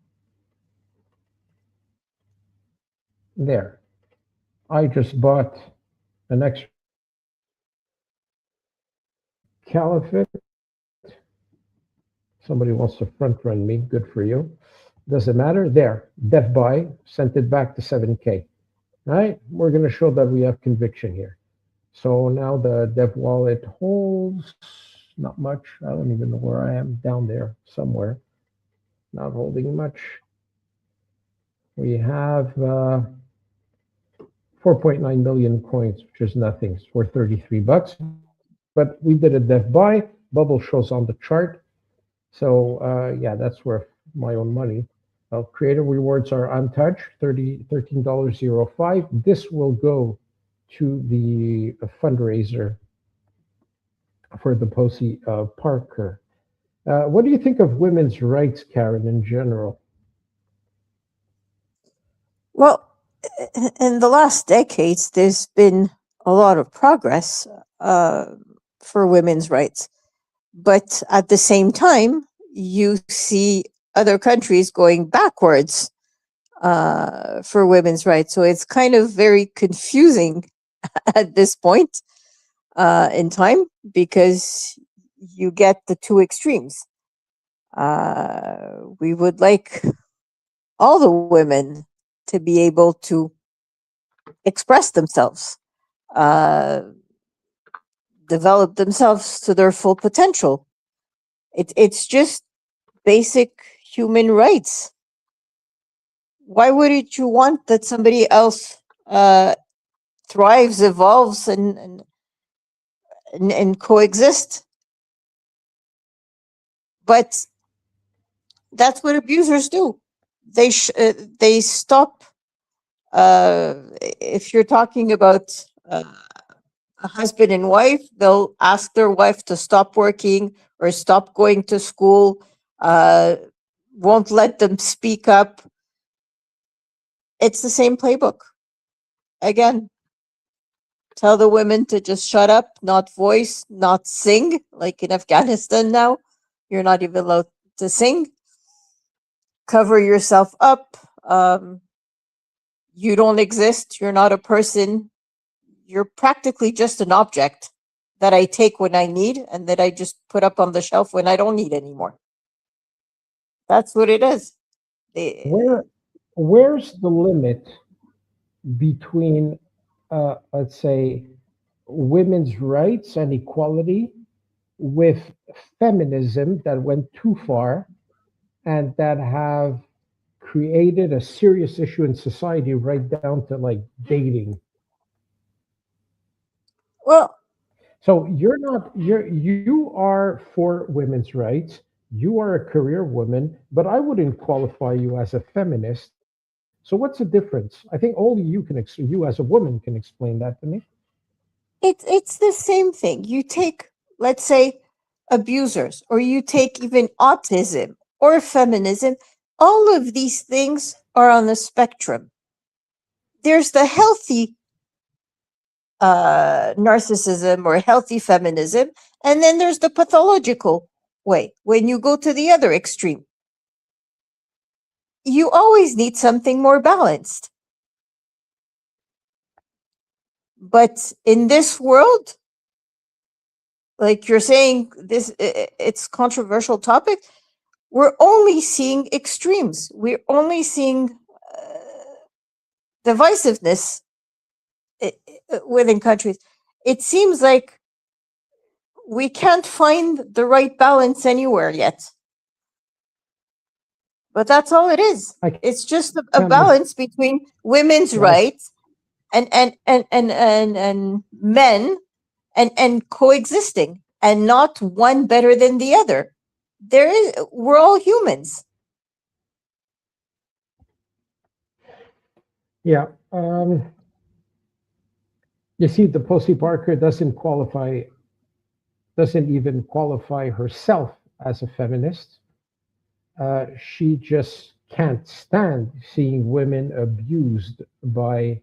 There. I just bought an extra Caliphate. Somebody wants to front run me. Good for you. Doesn't matter. There. Def buy. Sent it back to 7K. All right. We're going to show that we have conviction here. So now the dev wallet holds not much. I don't even know where I am. Down there somewhere. Not holding much. We have 4.9 million coins, which is nothing. It's worth $33. But we did a dev buy. Bubble shows on the chart. So yeah, that's worth my own money. Creator rewards are untouched, $13.05. This will go to the fundraiser for the Posey Parker. What do you think of women's rights, Karen, in general? Well, in the last decades, there's been a lot of progress for women's rights. But at the same time, you see other countries going backwards for women's rights. So it's kind of very confusing at this point in time because you get the two extremes. We would like all the women to be able to express themselves, develop themselves to their full potential. It's just basic human rights. Why wouldn't you want that somebody else thrives, evolves, and coexist? But that's what abusers do. They stop. If you're talking about a husband and wife, they'll ask their wife to stop working or stop going to school. Won't let them speak up. It's the same playbook. Again, tell the women to just shut up, not voice, not sing, like in Afghanistan now. You're not even allowed to sing. Cover yourself up. You don't exist. You're not a person. You're practically just an object that I take when I need and that I just put up on the shelf when I don't need anymore. That's what it is. Where's the limit between, let's say, women's rights and equality with feminism that went too far and that have created a serious issue in society, right down to like dating? Well, so you are for women's rights. You are a career woman, but I wouldn't qualify you as a feminist. So what's the difference? I think only you as a woman can explain that to me. It's the same thing. You take, let's say, abusers, or you take even autism or feminism. All of these things are on the spectrum. There's the healthy narcissism or healthy feminism, and then there's the pathological way when you go to the other extreme. You always need something more balanced. But in this world, like you're saying, it's controversial topic. We're only seeing extremes. We're only seeing divisiveness within countries. It seems like we can't find the right balance anywhere yet. But that's all it is. It's just a balance between women's rights and men and coexisting, and not one better than the other. We're all humans. Yeah. You see, the Posey Parker doesn't even qualify herself as a feminist. She just can't stand seeing women abused by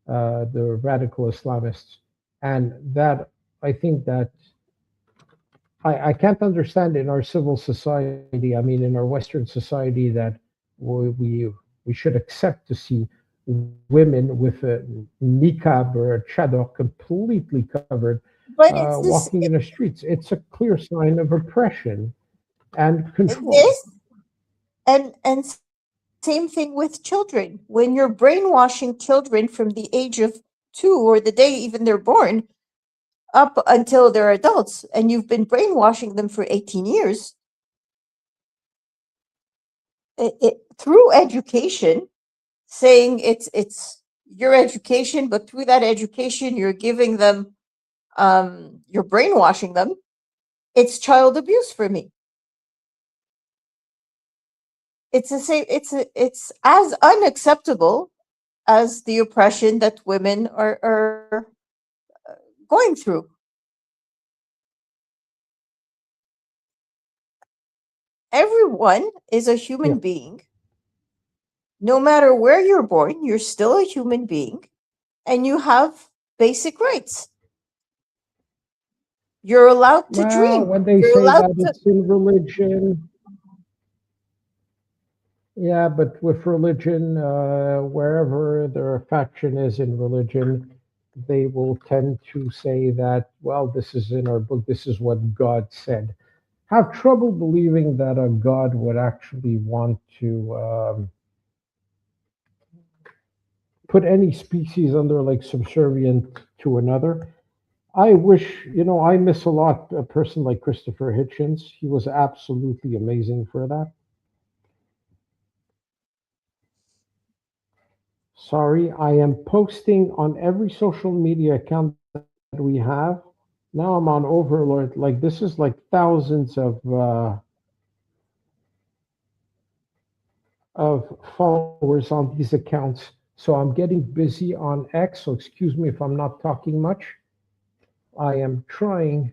the radical Islamists. And that, I think that I can't understand in our civil society, I mean, in our Western society, that we should accept to see women with a niqab or a chador completely covered walking in the streets. It's a clear sign of oppression and control. And same thing with children. When you're brainwashing children from the age of 2 or the day even they're born up until they're adults, and you've been brainwashing them for 18 years, through education, saying it's your education, but through that education, you're giving them, you're brainwashing them. It's child abuse for me. It's the same. It's as unacceptable as the oppression that women are going through. Everyone is a human being. No matter where you're born, you're still a human being, and you have basic rights. You're allowed to dream. When they You're say allowed that it's in religion, yeah, but with religion, wherever their affection is in religion, they will tend to say that, well, this is in our book, this is what God said. Have trouble believing that a God would actually want to put any species under like subservient to another. I wish, I miss a lot a person like Christopher Hitchens. He was absolutely amazing for that. Sorry, I am posting on every social media account that we have. Now I'm on Overlord. Like this is like thousands of followers on these accounts. So I'm getting busy on X. So excuse me if I'm not talking much. I am trying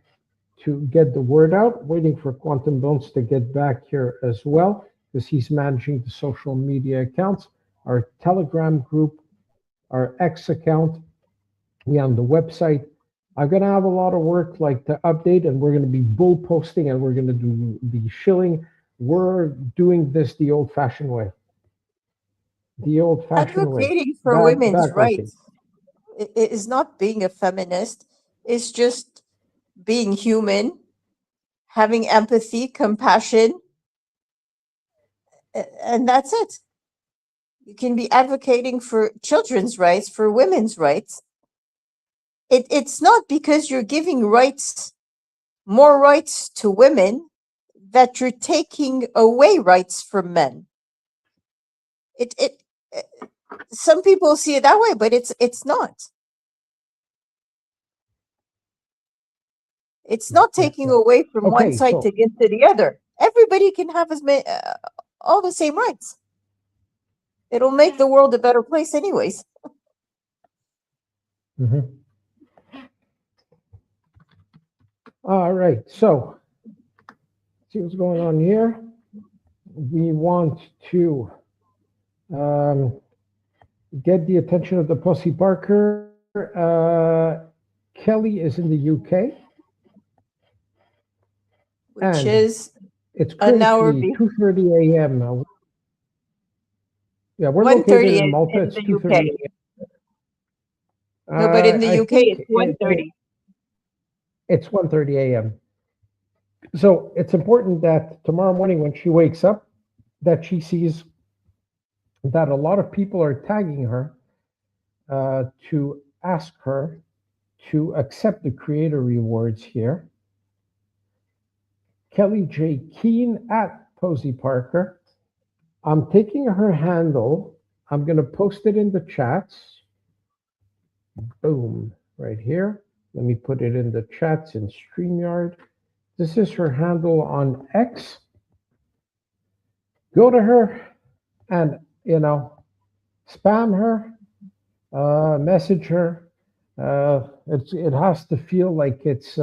to get the word out, waiting for Quantum Bones to get back here as well, because he's managing the social media accounts, our Telegram group, our X account, we on the website. I'm going to have a lot of work like to update, and we're going to be bull posting, and we're going to do the shilling. We're doing this the old-fashioned way. The old-fashioned way. advocating for women's Backward rights. It is not being a feminist. It's just being human, having empathy, compassion, and that's it. You can be advocating for children's rights, for women's rights. It's not because you're giving rights, more rights to women, that you're taking away rights from men. Some people see it that way, but it's not. It's not taking away from one side to give to the other. Everybody can have all the same rights. It'll make the world a better place anyways. All right, so see what's going on here. We want to get the attention of the Pussy Parker. Kelly is in the UK. Which is it's an hour currently 2:30 a.m. Yeah, we're 1:30 located in Malta. in It's the 2:30 UK. No, but in the I UK think it's 1:30. It's 1:30 a.m. So it's important that tomorrow morning when she wakes up, that she sees that a lot of people are tagging her to ask her to accept the creator rewards here. Kelly J. Keane at Posey Parker. I'm taking her handle. I'm going to post it in the chats. Boom, right here. Let me put it in the chats in StreamYard. This is her handle on X. Go to her and, spam her, message her. It has to feel like it's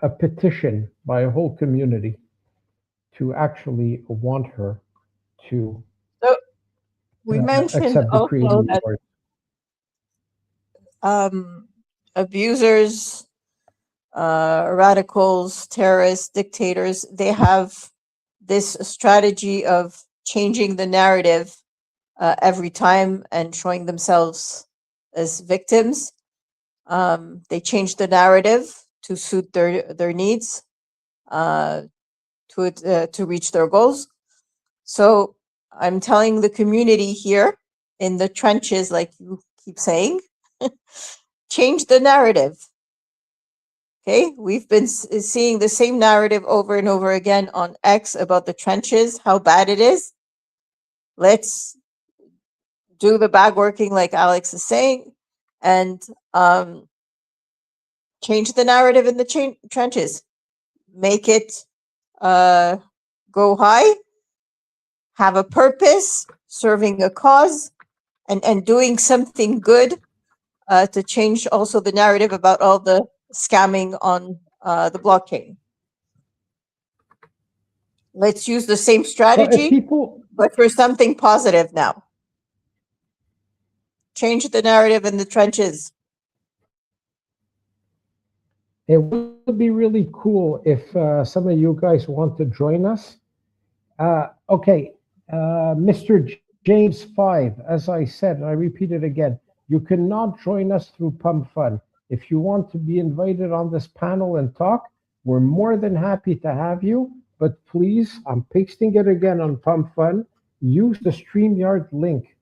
a petition by a whole community to actually want her to We mentioned accept the also that abusers, radicals, terrorists, dictators, they have this strategy of changing the narrative every time and showing themselves as victims. They change the narrative to suit their needs, to reach their goals. So I'm telling the community here in the trenches, like you keep saying, change the narrative. Okay, we've been seeing the same narrative over and over again on X about the trenches, how bad it is. Let's do the bag working like Alex is saying, and change the narrative in the trenches. Make it go high, have a purpose, serving a cause, and doing something good to change also the narrative about all the scamming on the blockchain. Let's use the same strategy, but for something positive now. Change the narrative in the trenches. It would be really cool if some of you guys want to join us. Okay, Mr. James 5, as I said, and I repeat it again, you cannot join us through Pump Fun. If you want to be invited on this panel and talk, we're more than happy to have you. But please, I'm pasting it again on Pump Fun. Use the StreamYard link.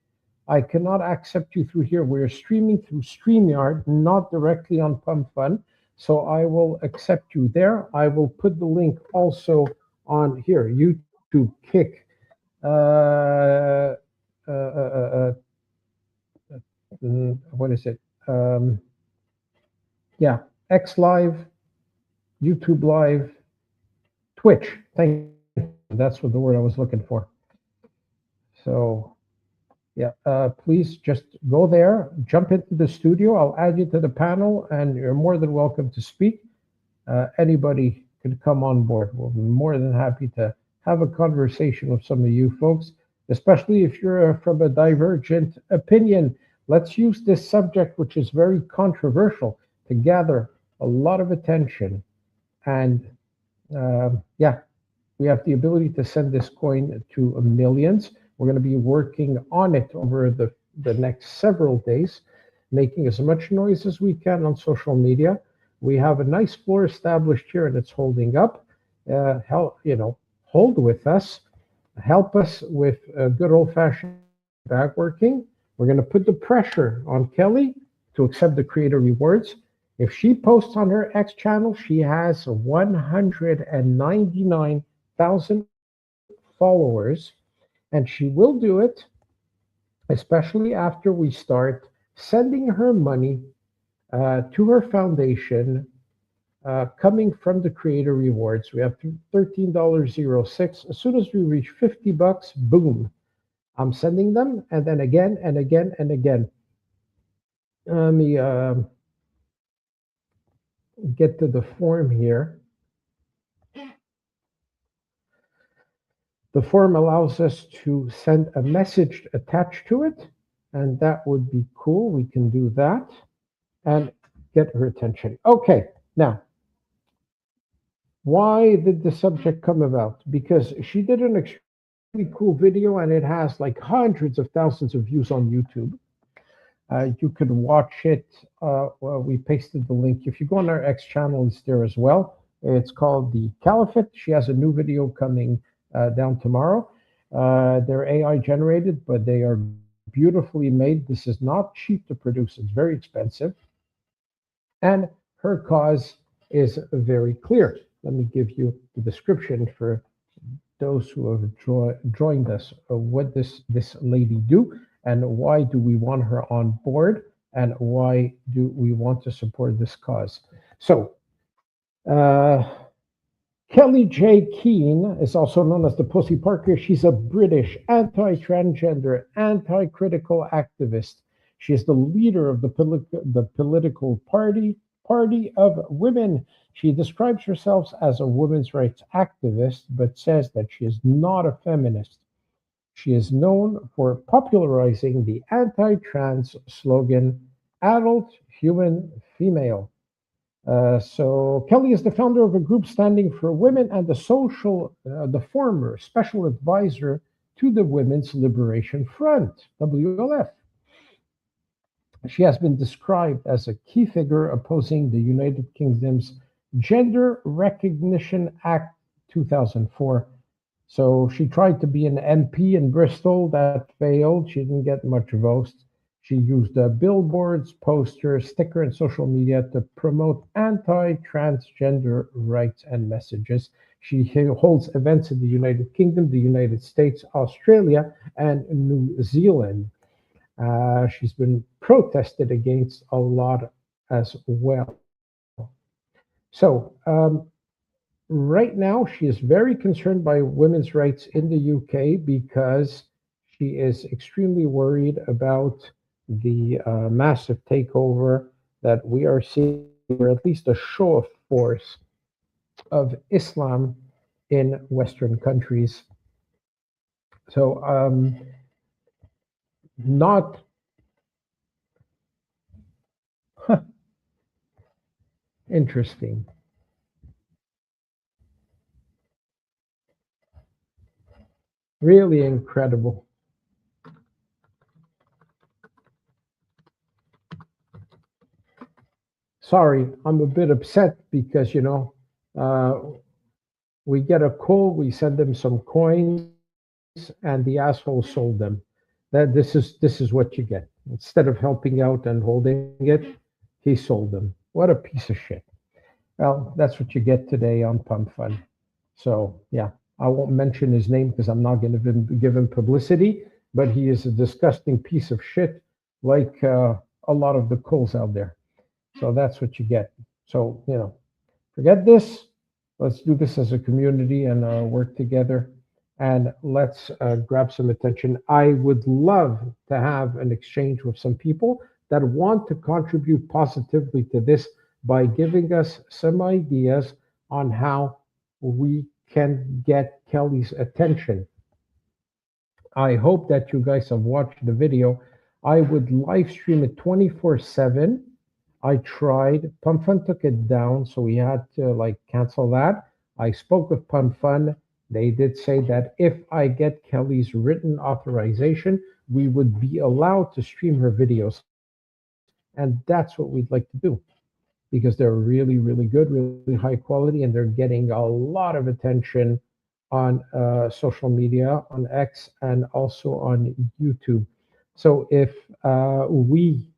I cannot accept you through here. We're streaming through StreamYard, not directly on Pump Fun. So I will accept you there. I will put the link also on here, YouTube Kick. What is it? Yeah, X Live, YouTube Live, Twitch. Thank you. That's what the word I was looking for. So, yeah, please just go there, jump into the studio. I'll add you to the panel, and you're more than welcome to speak. Anybody can come on board. We'll be more than happy to have a conversation with some of you folks, especially if you're from a divergent opinion. Let's use this subject, which is very controversial, to gather a lot of attention. And yeah, we have the ability to send this coin to millions. We're going to be working on it over the next several days, making as much noise as we can on social media. We have a nice floor established here, and it's holding up. Hold with us. Help us with good old-fashioned bag working. We're going to put the pressure on Kelly to accept the creator rewards. If she posts on her X channel, she has 199,000 followers, and she will do it, especially after we start sending her money to her foundation coming from the creator rewards. We have $13.06. As soon as we reach $50, boom, I'm sending them, and then again and again and again. Let me get to the form here. The form allows us to send a message attached to it, and that would be cool. We can do that and get her attention. Okay, now, why did the subject come about? Because she did an extremely cool video, and it has like hundreds of thousands of views on YouTube. You could watch it. Well, we pasted the link. If you go on our X channel, it's there as well. It's called The Caliphate. She has a new video coming down tomorrow. They're AI generated, but they are beautifully made. This is not cheap to produce. It's very expensive. And her cause is very clear. Let me give you the description for those who have joined us. What does this lady do, and why do we want her on board, and why do we want to support this cause? So, Kelly J. Keane is also known as the Pussy Parker. She's a British anti-transgender, anti-critical activist. She is the leader of the political party of women. She describes herself as a women's rights activist, but says that she is not a feminist. She is known for popularizing the anti-trans slogan, adult, human, female. So Kelly is the founder of a group standing for women and the former special advisor to the Women's Liberation Front, WLF. She has been described as a key figure opposing the United Kingdom's Gender Recognition Act 2004. So she tried to be an MP in Bristol. That failed. She didn't get much votes. She used billboards, posters, sticker, and social media to promote anti-transgender rights and messages. She holds events in the United Kingdom, the United States, Australia, and New Zealand. She's been protested against a lot as well. So right now, she is very concerned by women's rights in the UK because she is extremely worried about the massive takeover that we are seeing, or at least a show of force of Islam in Western countries. So, not interesting. Really incredible. Sorry, I'm a bit upset because, we get a call, we send them some coins, and the asshole sold them. This is what you get. Instead of helping out and holding it, he sold them. What a piece of shit. Well, that's what you get today on Pump Fun. So yeah, I won't mention his name because I'm not going to give him publicity, but he is a disgusting piece of shit, like a lot of the Coles out there. So that's what you get. So, forget this. Let's do this as a community and work together. And let's grab some attention. I would love to have an exchange with some people that want to contribute positively to this by giving us some ideas on how we can get Kelly's attention. I hope that you guys have watched the video. I would live stream it 24/7. I tried. Pump Fun took it down, so we had to cancel that. I spoke with Pump Fun. They did say that if I get Kelly's written authorization, we would be allowed to stream her videos. And that's what we'd like to do because they're really, really good, really high quality, and they're getting a lot of attention on social media, on X, and also on YouTube. So if we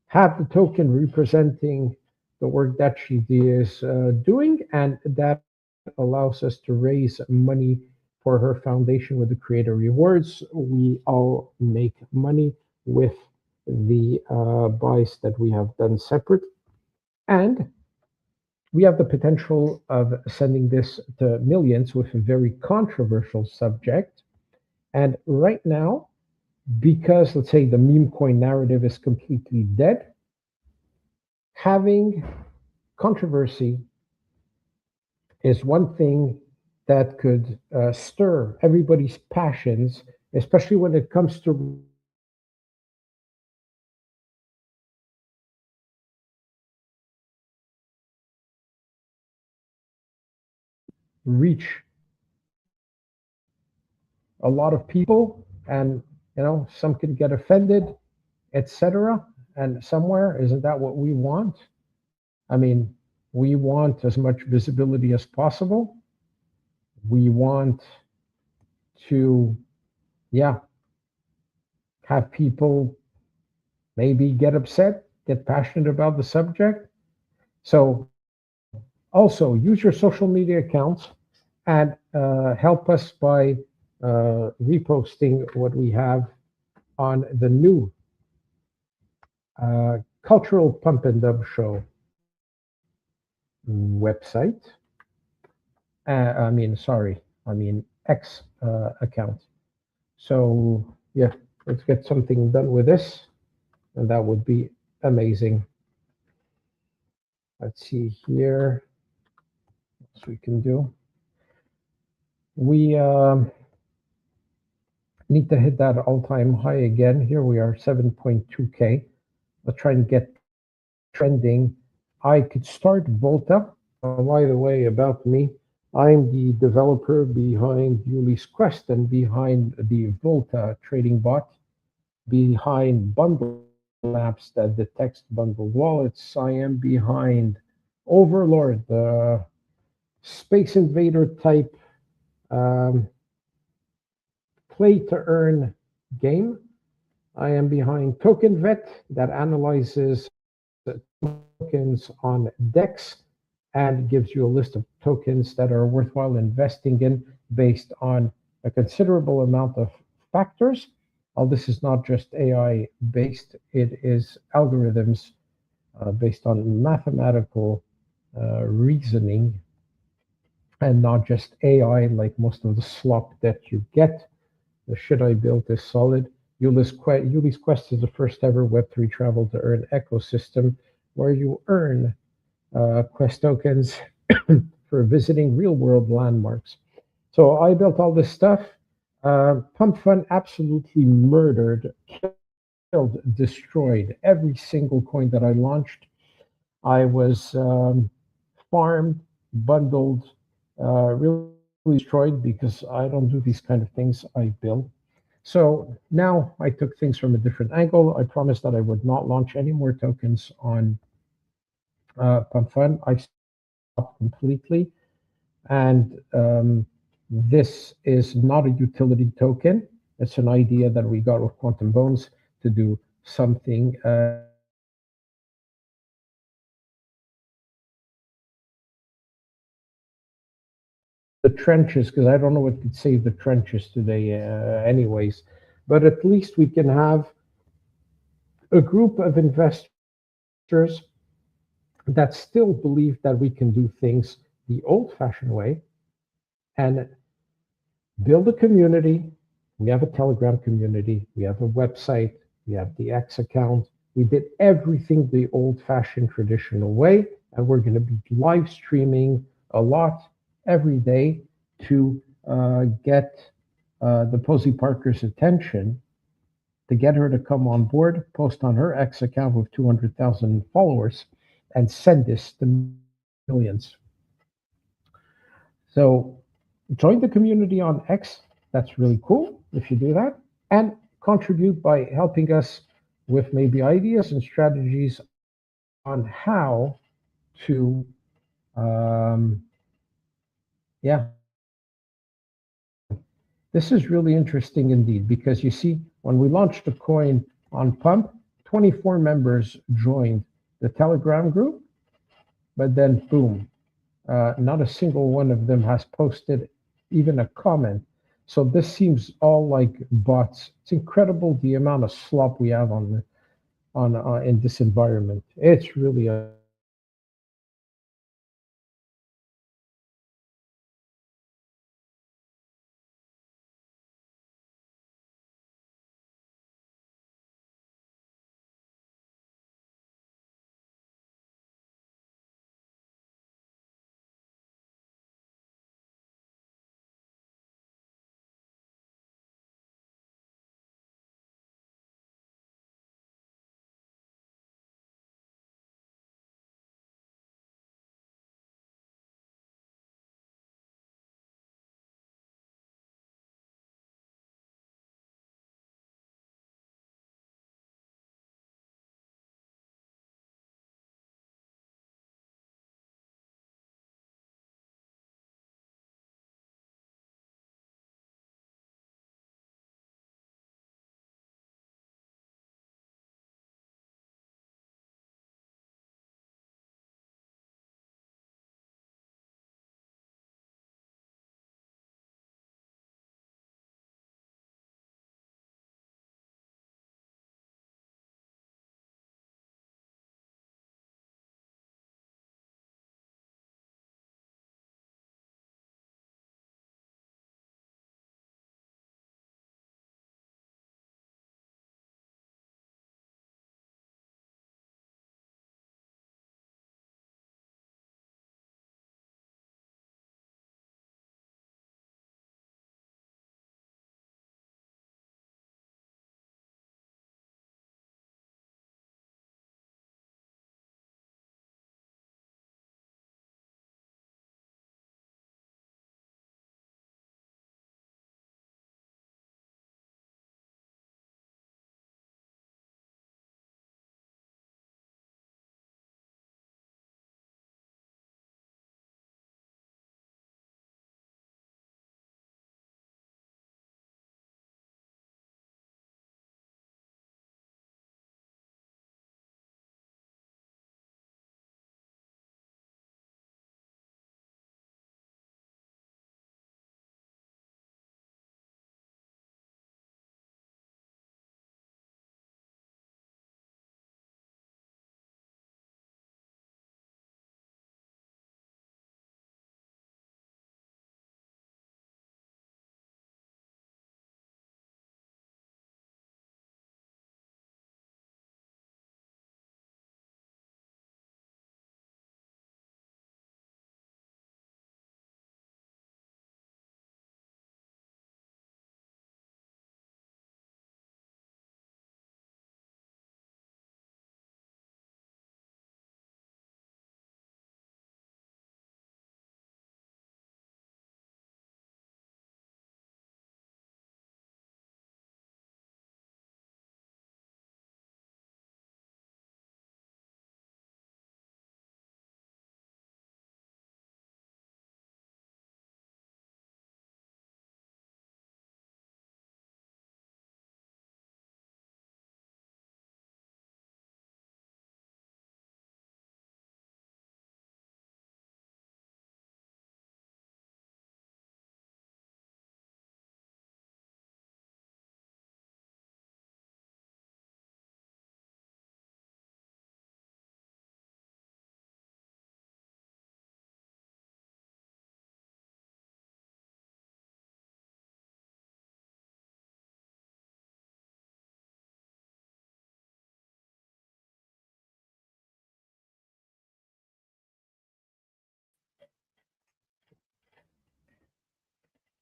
have the token representing the work that she is doing, and that allows us to raise money for her foundation with the Creator Rewards. We all make money with the buys that we have done separate. And we have the potential of sending this to millions with a very controversial subject. And right now, because let's say the meme coin narrative is completely dead, having controversy is one thing that could stir everybody's passions, especially when it comes to reach a lot of people, and some could get offended, etc. And somewhere, isn't that what we want? I mean, we want as much visibility as possible. We want to, have people maybe get upset, get passionate about the subject. So also use your social media accounts and help us by reposting what we have on the new Cultural Pump and Dub Show website. X account. So yeah, let's get something done with this, and that would be amazing. Let's see here what else we can do. We need to hit that all-time high again. Here we are, 7.2K. Let's try and get trending. I could start Volta. By the way, about me, I'm the developer behind Yuli's Quest and behind the Volta trading bot, behind bundle apps that detects bundled wallets. I am behind Overlord, the Space Invader type play to earn game. I am behind Token Vet that analyzes tokens on DEX and gives you a list of tokens that are worthwhile investing in based on a considerable amount of factors. all this is not just AI based, it is algorithms based on mathematical reasoning and not just AI like most of the slop that you get. The shit I built is solid. Uly's Quest is the first ever Web3 travel to earn ecosystem where you earn Quest tokens for visiting real world landmarks. So I built all this stuff. Pump Fun absolutely murdered, killed, destroyed every single coin that I launched. I was farmed, bundled, really destroyed because I don't do these kind of things. I build. So now I took things from a different angle. I promised that I would not launch any more tokens on Pump Fun. I stopped completely. And this is not a utility token. It's an idea that we got with Quantum Bones to do something. The trenches, because I don't know what could save the trenches today, anyways. But at least we can have a group of investors that still believe that we can do things the old-fashioned way and build a community. We have a Telegram community. We have a website. We have the X account. We did everything the old-fashioned traditional way, and we're going to be live streaming a lot every day to get the Posey Parker's attention, to get her to come on board, post on her X account with 200,000 followers, and send this to millions. So join the community on X. That's really cool if you do that. And contribute by helping us with maybe ideas and strategies on how to, yeah. This is really interesting indeed, because you see, when we launched the coin on Pump, 24 members joined the Telegram group, but then boom, not a single one of them has posted even a comment. So this seems all like bots. It's incredible the amount of slop we have on in this environment. It's really a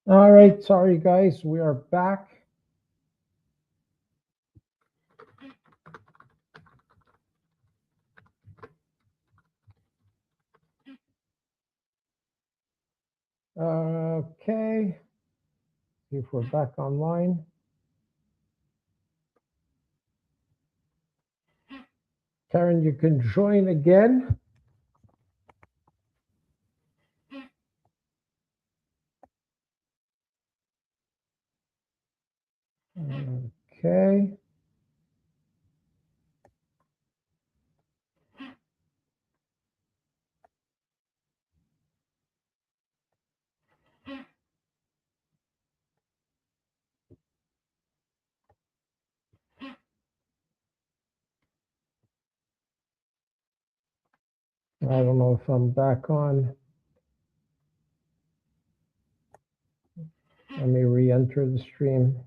All right, sorry guys, we are back. Okay, see if we're back online. Karen, you can join again. Okay. I don't know if I'm back on. Let me re-enter the stream.